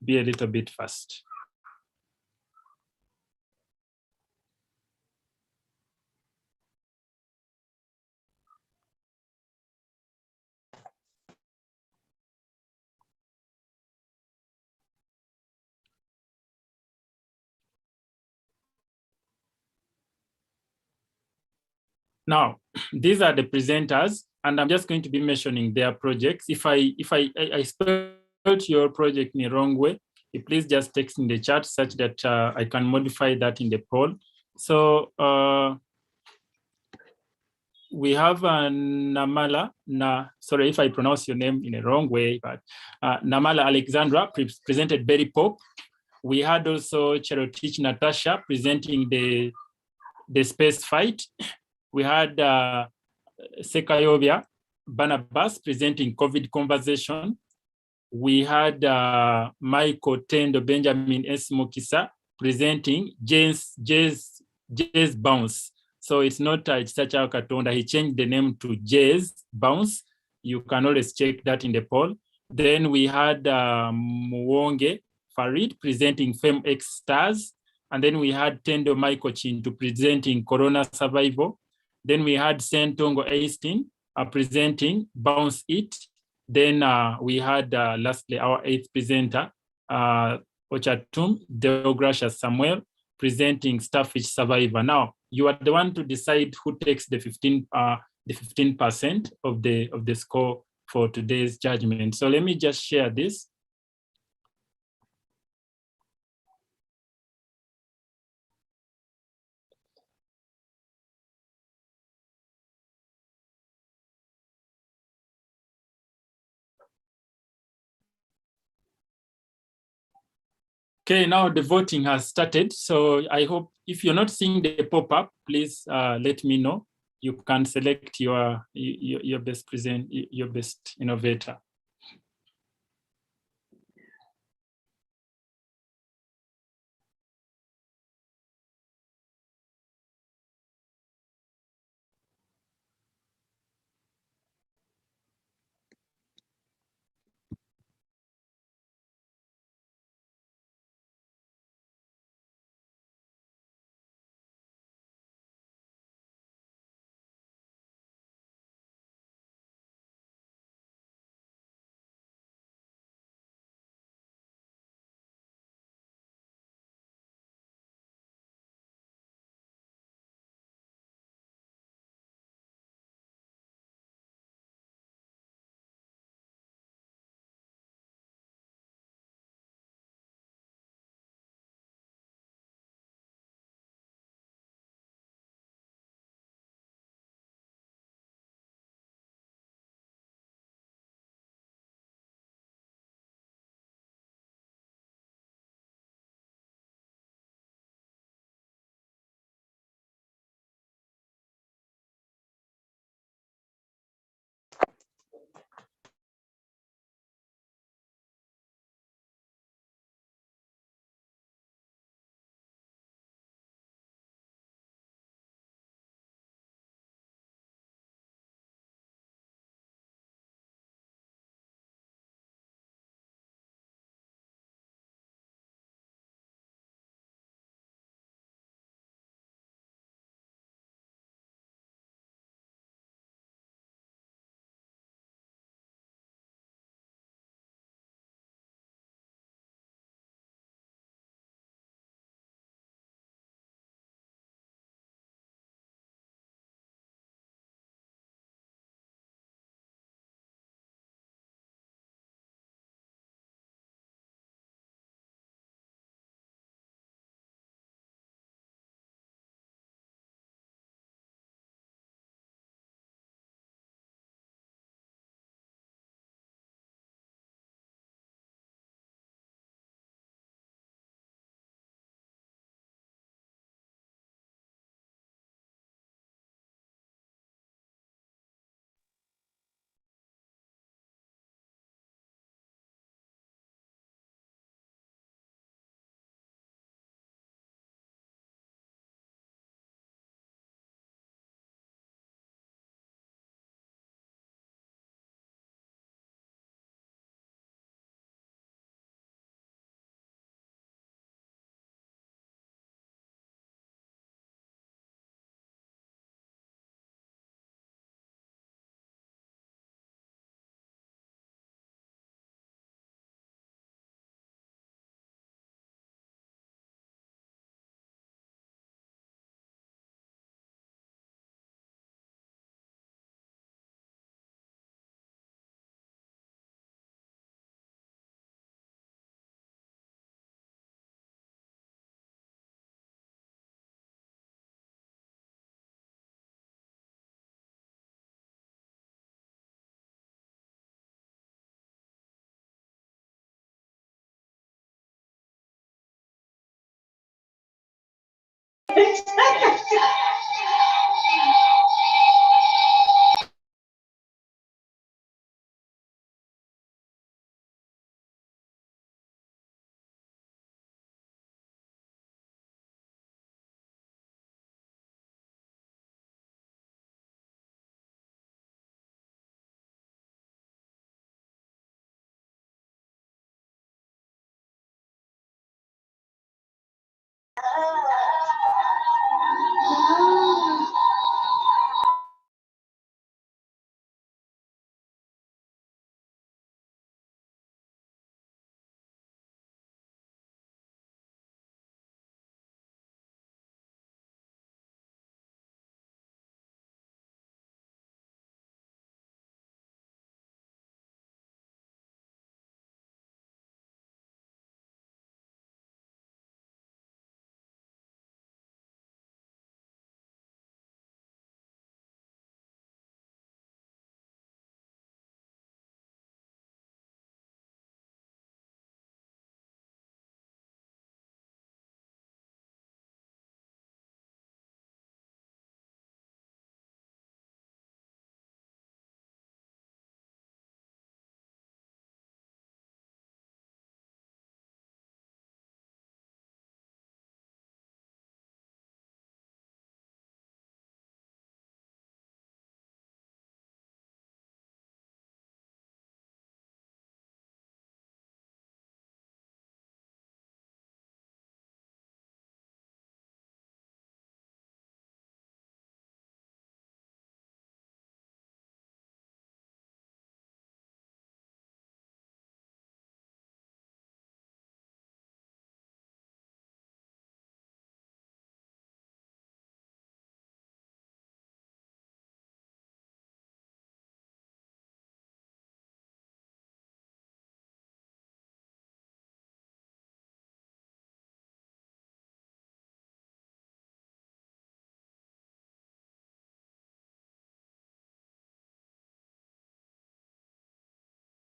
be a little bit fast. Now, these are the presenters, and I'm just going to be mentioning their projects. If I spelled your project in the wrong way, please just text in the chat such that I can modify that in the poll. So we have Namala, sorry if I pronounce your name in the wrong way, but Namala Alexandra presented Berry Pop. We had also Cherotich Natasha presenting the space fight. We had Sekayobia Barnabas presenting COVID conversation. We had Michael Tendo Benjamin S. Mukisa presenting Jazz Bounce. So it's not Chisacha Katonda. He changed the name to Jazz Bounce. You can always check that in the poll. Then we had Muwonge Farid presenting FemX Stars. And then we had Tendo Michael Chintu presenting Corona Survival. Then we had Sentongo Aistin presenting Bounce It. Then we had lastly our 8th presenter, Ochatum, Deogracious Samuel, presenting Starfish Survivor. Now, you are the one to decide who takes the 15% of the score for today's judgment. So let me just share this. Okay, now the voting has started. So I hope if you're not seeing the pop-up, please let me know. You can select your best innovator.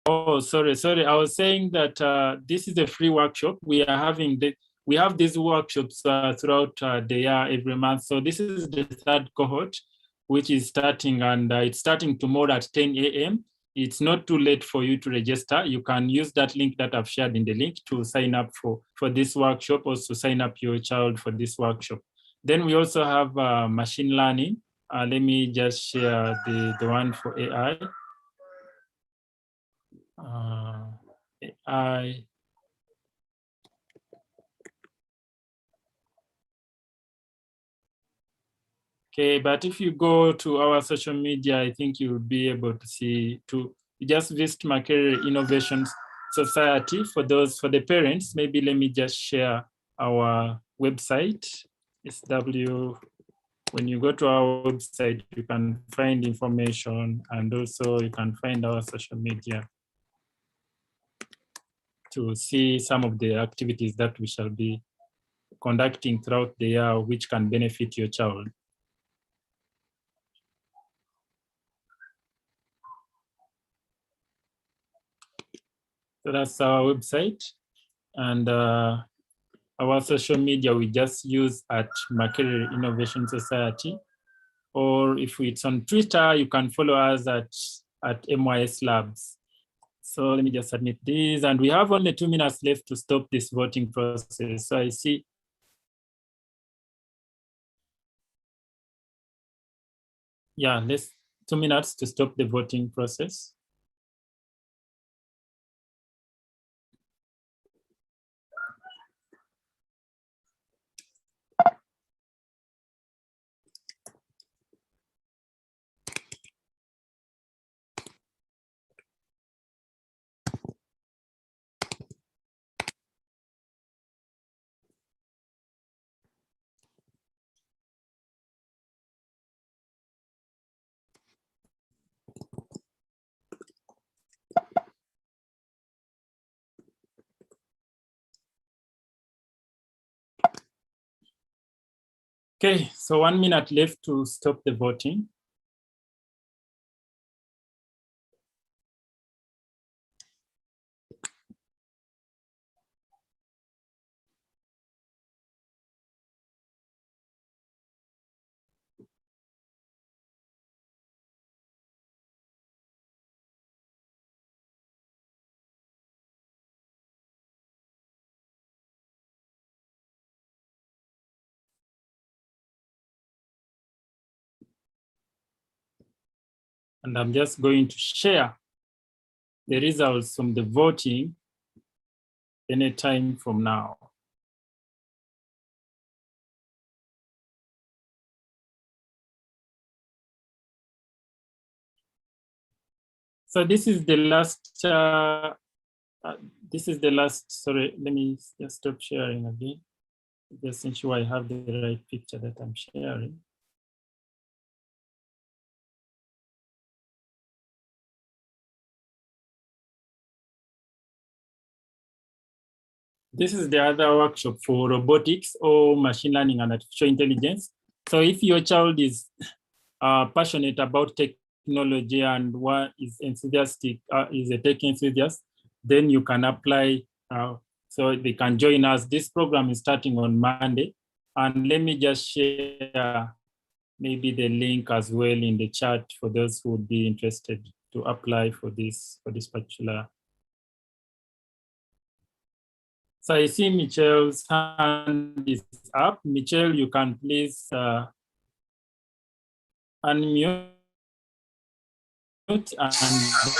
Oh, sorry. I was saying that this is a free workshop. We have these workshops throughout the year every month. So this is the third cohort, which is starting, and it's starting tomorrow at 10 a.m. It's not too late for you to register. You can use that link that I've shared in the link to sign up for this workshop, also sign up your child for this workshop. Then we also have machine learning. Let me just share the one for AI. AI. Okay, but if you go to our social media, I think you'll be able to see, to just visit Makerere Innovation Society. For the parents, maybe let me just share our website. When you go to our website, you can find information, and also you can find our social media to see some of the activities that we shall be conducting throughout the year, which can benefit your child. So that's our website, and our social media we just use at Makerere Innovation Society, or if it's on Twitter, you can follow us at MYS Labs. So let me just submit this, and we have only 2 minutes left to stop this voting process. So I see. Yeah, 2 minutes to stop the voting process. Okay, so 1 minute left to stop the voting. And I'm just going to share the results from the voting anytime from now. So this is the last, sorry, let me just stop sharing again. Just ensure I have the right picture that I'm sharing. This is the other workshop for robotics or machine learning and artificial intelligence. So if your child is passionate about technology and is enthusiastic, is a tech enthusiast, then you can apply, so they can join us. This program is starting on Monday. And let me just share maybe the link as well in the chat for those who would be interested to apply for this particular. So I see Michelle's hand is up. Michelle, you can please unmute and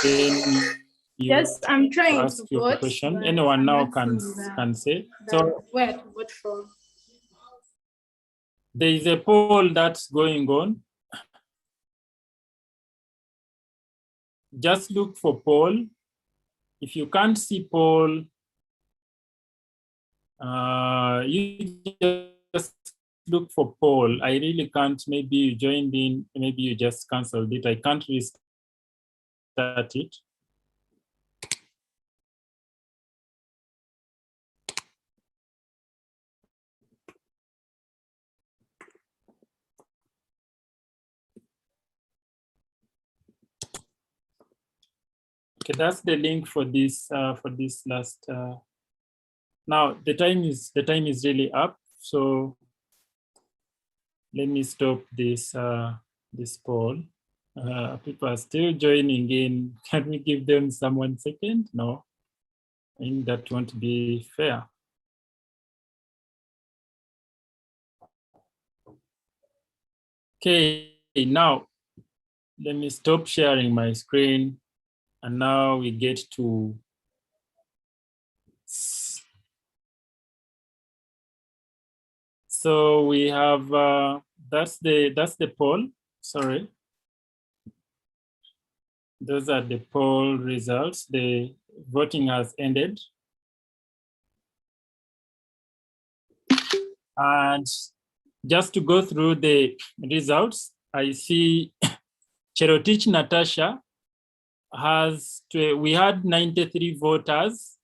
then yes, I'm trying ask to your vote. question. Anyone now can say. So where to vote from? There is a poll that's going on. Just look for poll. If you can't see poll, you just look for poll. I really can't. Maybe you joined in, maybe you just canceled it. I can't restart it. Okay, that's the link for this last. Now the time is really up. So let me stop this this poll. People are still joining in. Can we give them some 1 second? No, I think that won't be fair. Okay, now let me stop sharing my screen. And now we get to so we have that's the poll. Sorry. Those are the poll results. The voting has ended. And just to go through the results, I see Cherotich Natasha has, we had 93 voters,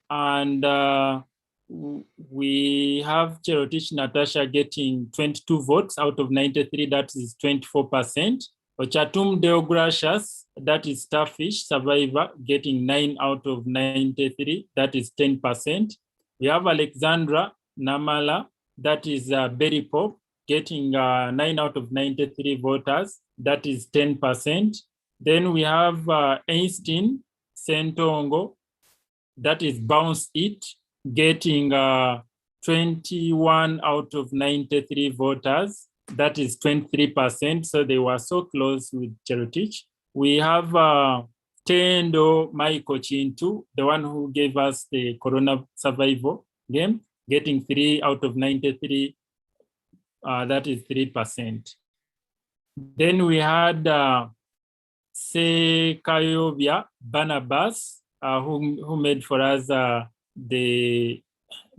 and we have Cherotich Natasha getting 22 votes out of 93, that is 24%. Ochatum Deogracious, that is Starfish Survivor, getting 9 out of 93, that is 10%. We have Alexandra Namala, that is Berry Pop, getting 9 out of 93 voters, that is 10%. Then we have Einstein Sentongo, that is Bounce It, getting 21 out of 93 voters, that is 23%. So they were so close with Cherotich. We have Tendo Michael Chintu, the one who gave us the Corona Survival game, getting 3 out of 93, that is 3%. Then we had Sekayovia Barnabas, who made for us the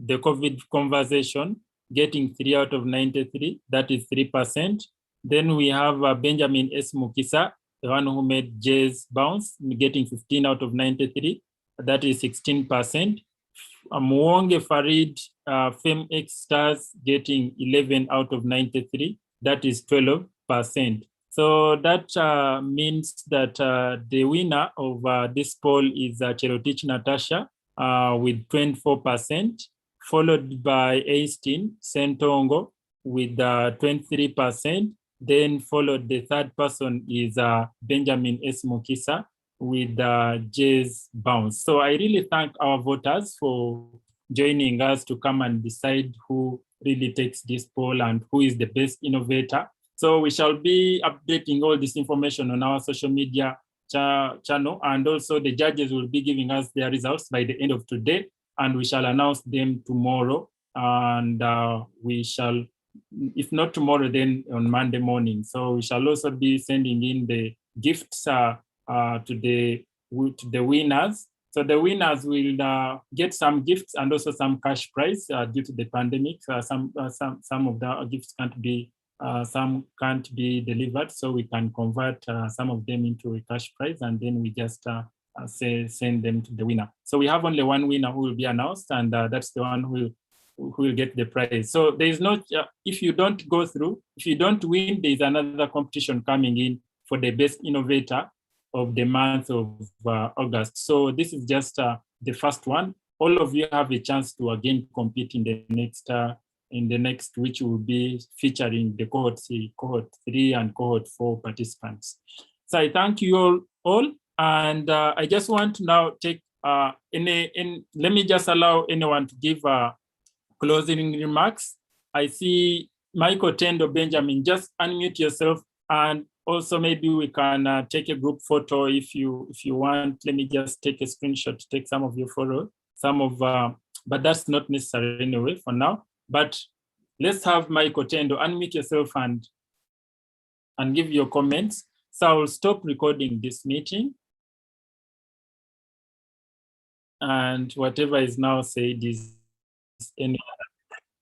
COVID conversation, getting 3 out of 93, that is 3%. Then we have Benjamin S. Mukisa, the one who made Jazz Bounce, getting 15 out of 93, that is 16%. Mwonge Farid, Fame X Stars, getting 11 out of 93, that is 12%. So that means that the winner of this poll is Cherotich Natasha with 24%, followed by Einstein Sentongo with 23%. Then followed, the third person is Benjamin S. Mukisa with Jay's Bounce. So I really thank our voters for joining us to come and decide who really takes this poll and who is the best innovator. So we shall be updating all this information on our social media channel, and also the judges will be giving us their results by the end of today, and we shall announce them tomorrow. And we shall, if not tomorrow, then on Monday morning. So we shall also be sending in the gifts to the winners. So the winners will get some gifts and also some cash prize due to the pandemic. Some of the gifts can't be some can't be delivered, so we can convert some of them into a cash prize, and then we just send them to the winner. So we have only one winner who will be announced, and that's the one who will get the prize. So there is not, if you don't go through, if you don't win, there is another competition coming in for the best innovator of the month of August. So this is just the first one. All of you have a chance to again compete in the next, which will be featuring the cohort 3 and cohort 4 participants. So I thank you all, and I just want to now take let me just allow anyone to give closing remarks. I see Michael Tendo Benjamin, just unmute yourself, and also maybe we can take a group photo if you want. Let me just take a screenshot to take some of your photos, but that's not necessary anyway for now. But let's have Michael Tendo unmute yourself and give your comments. So I will stop recording this meeting, and whatever is now said is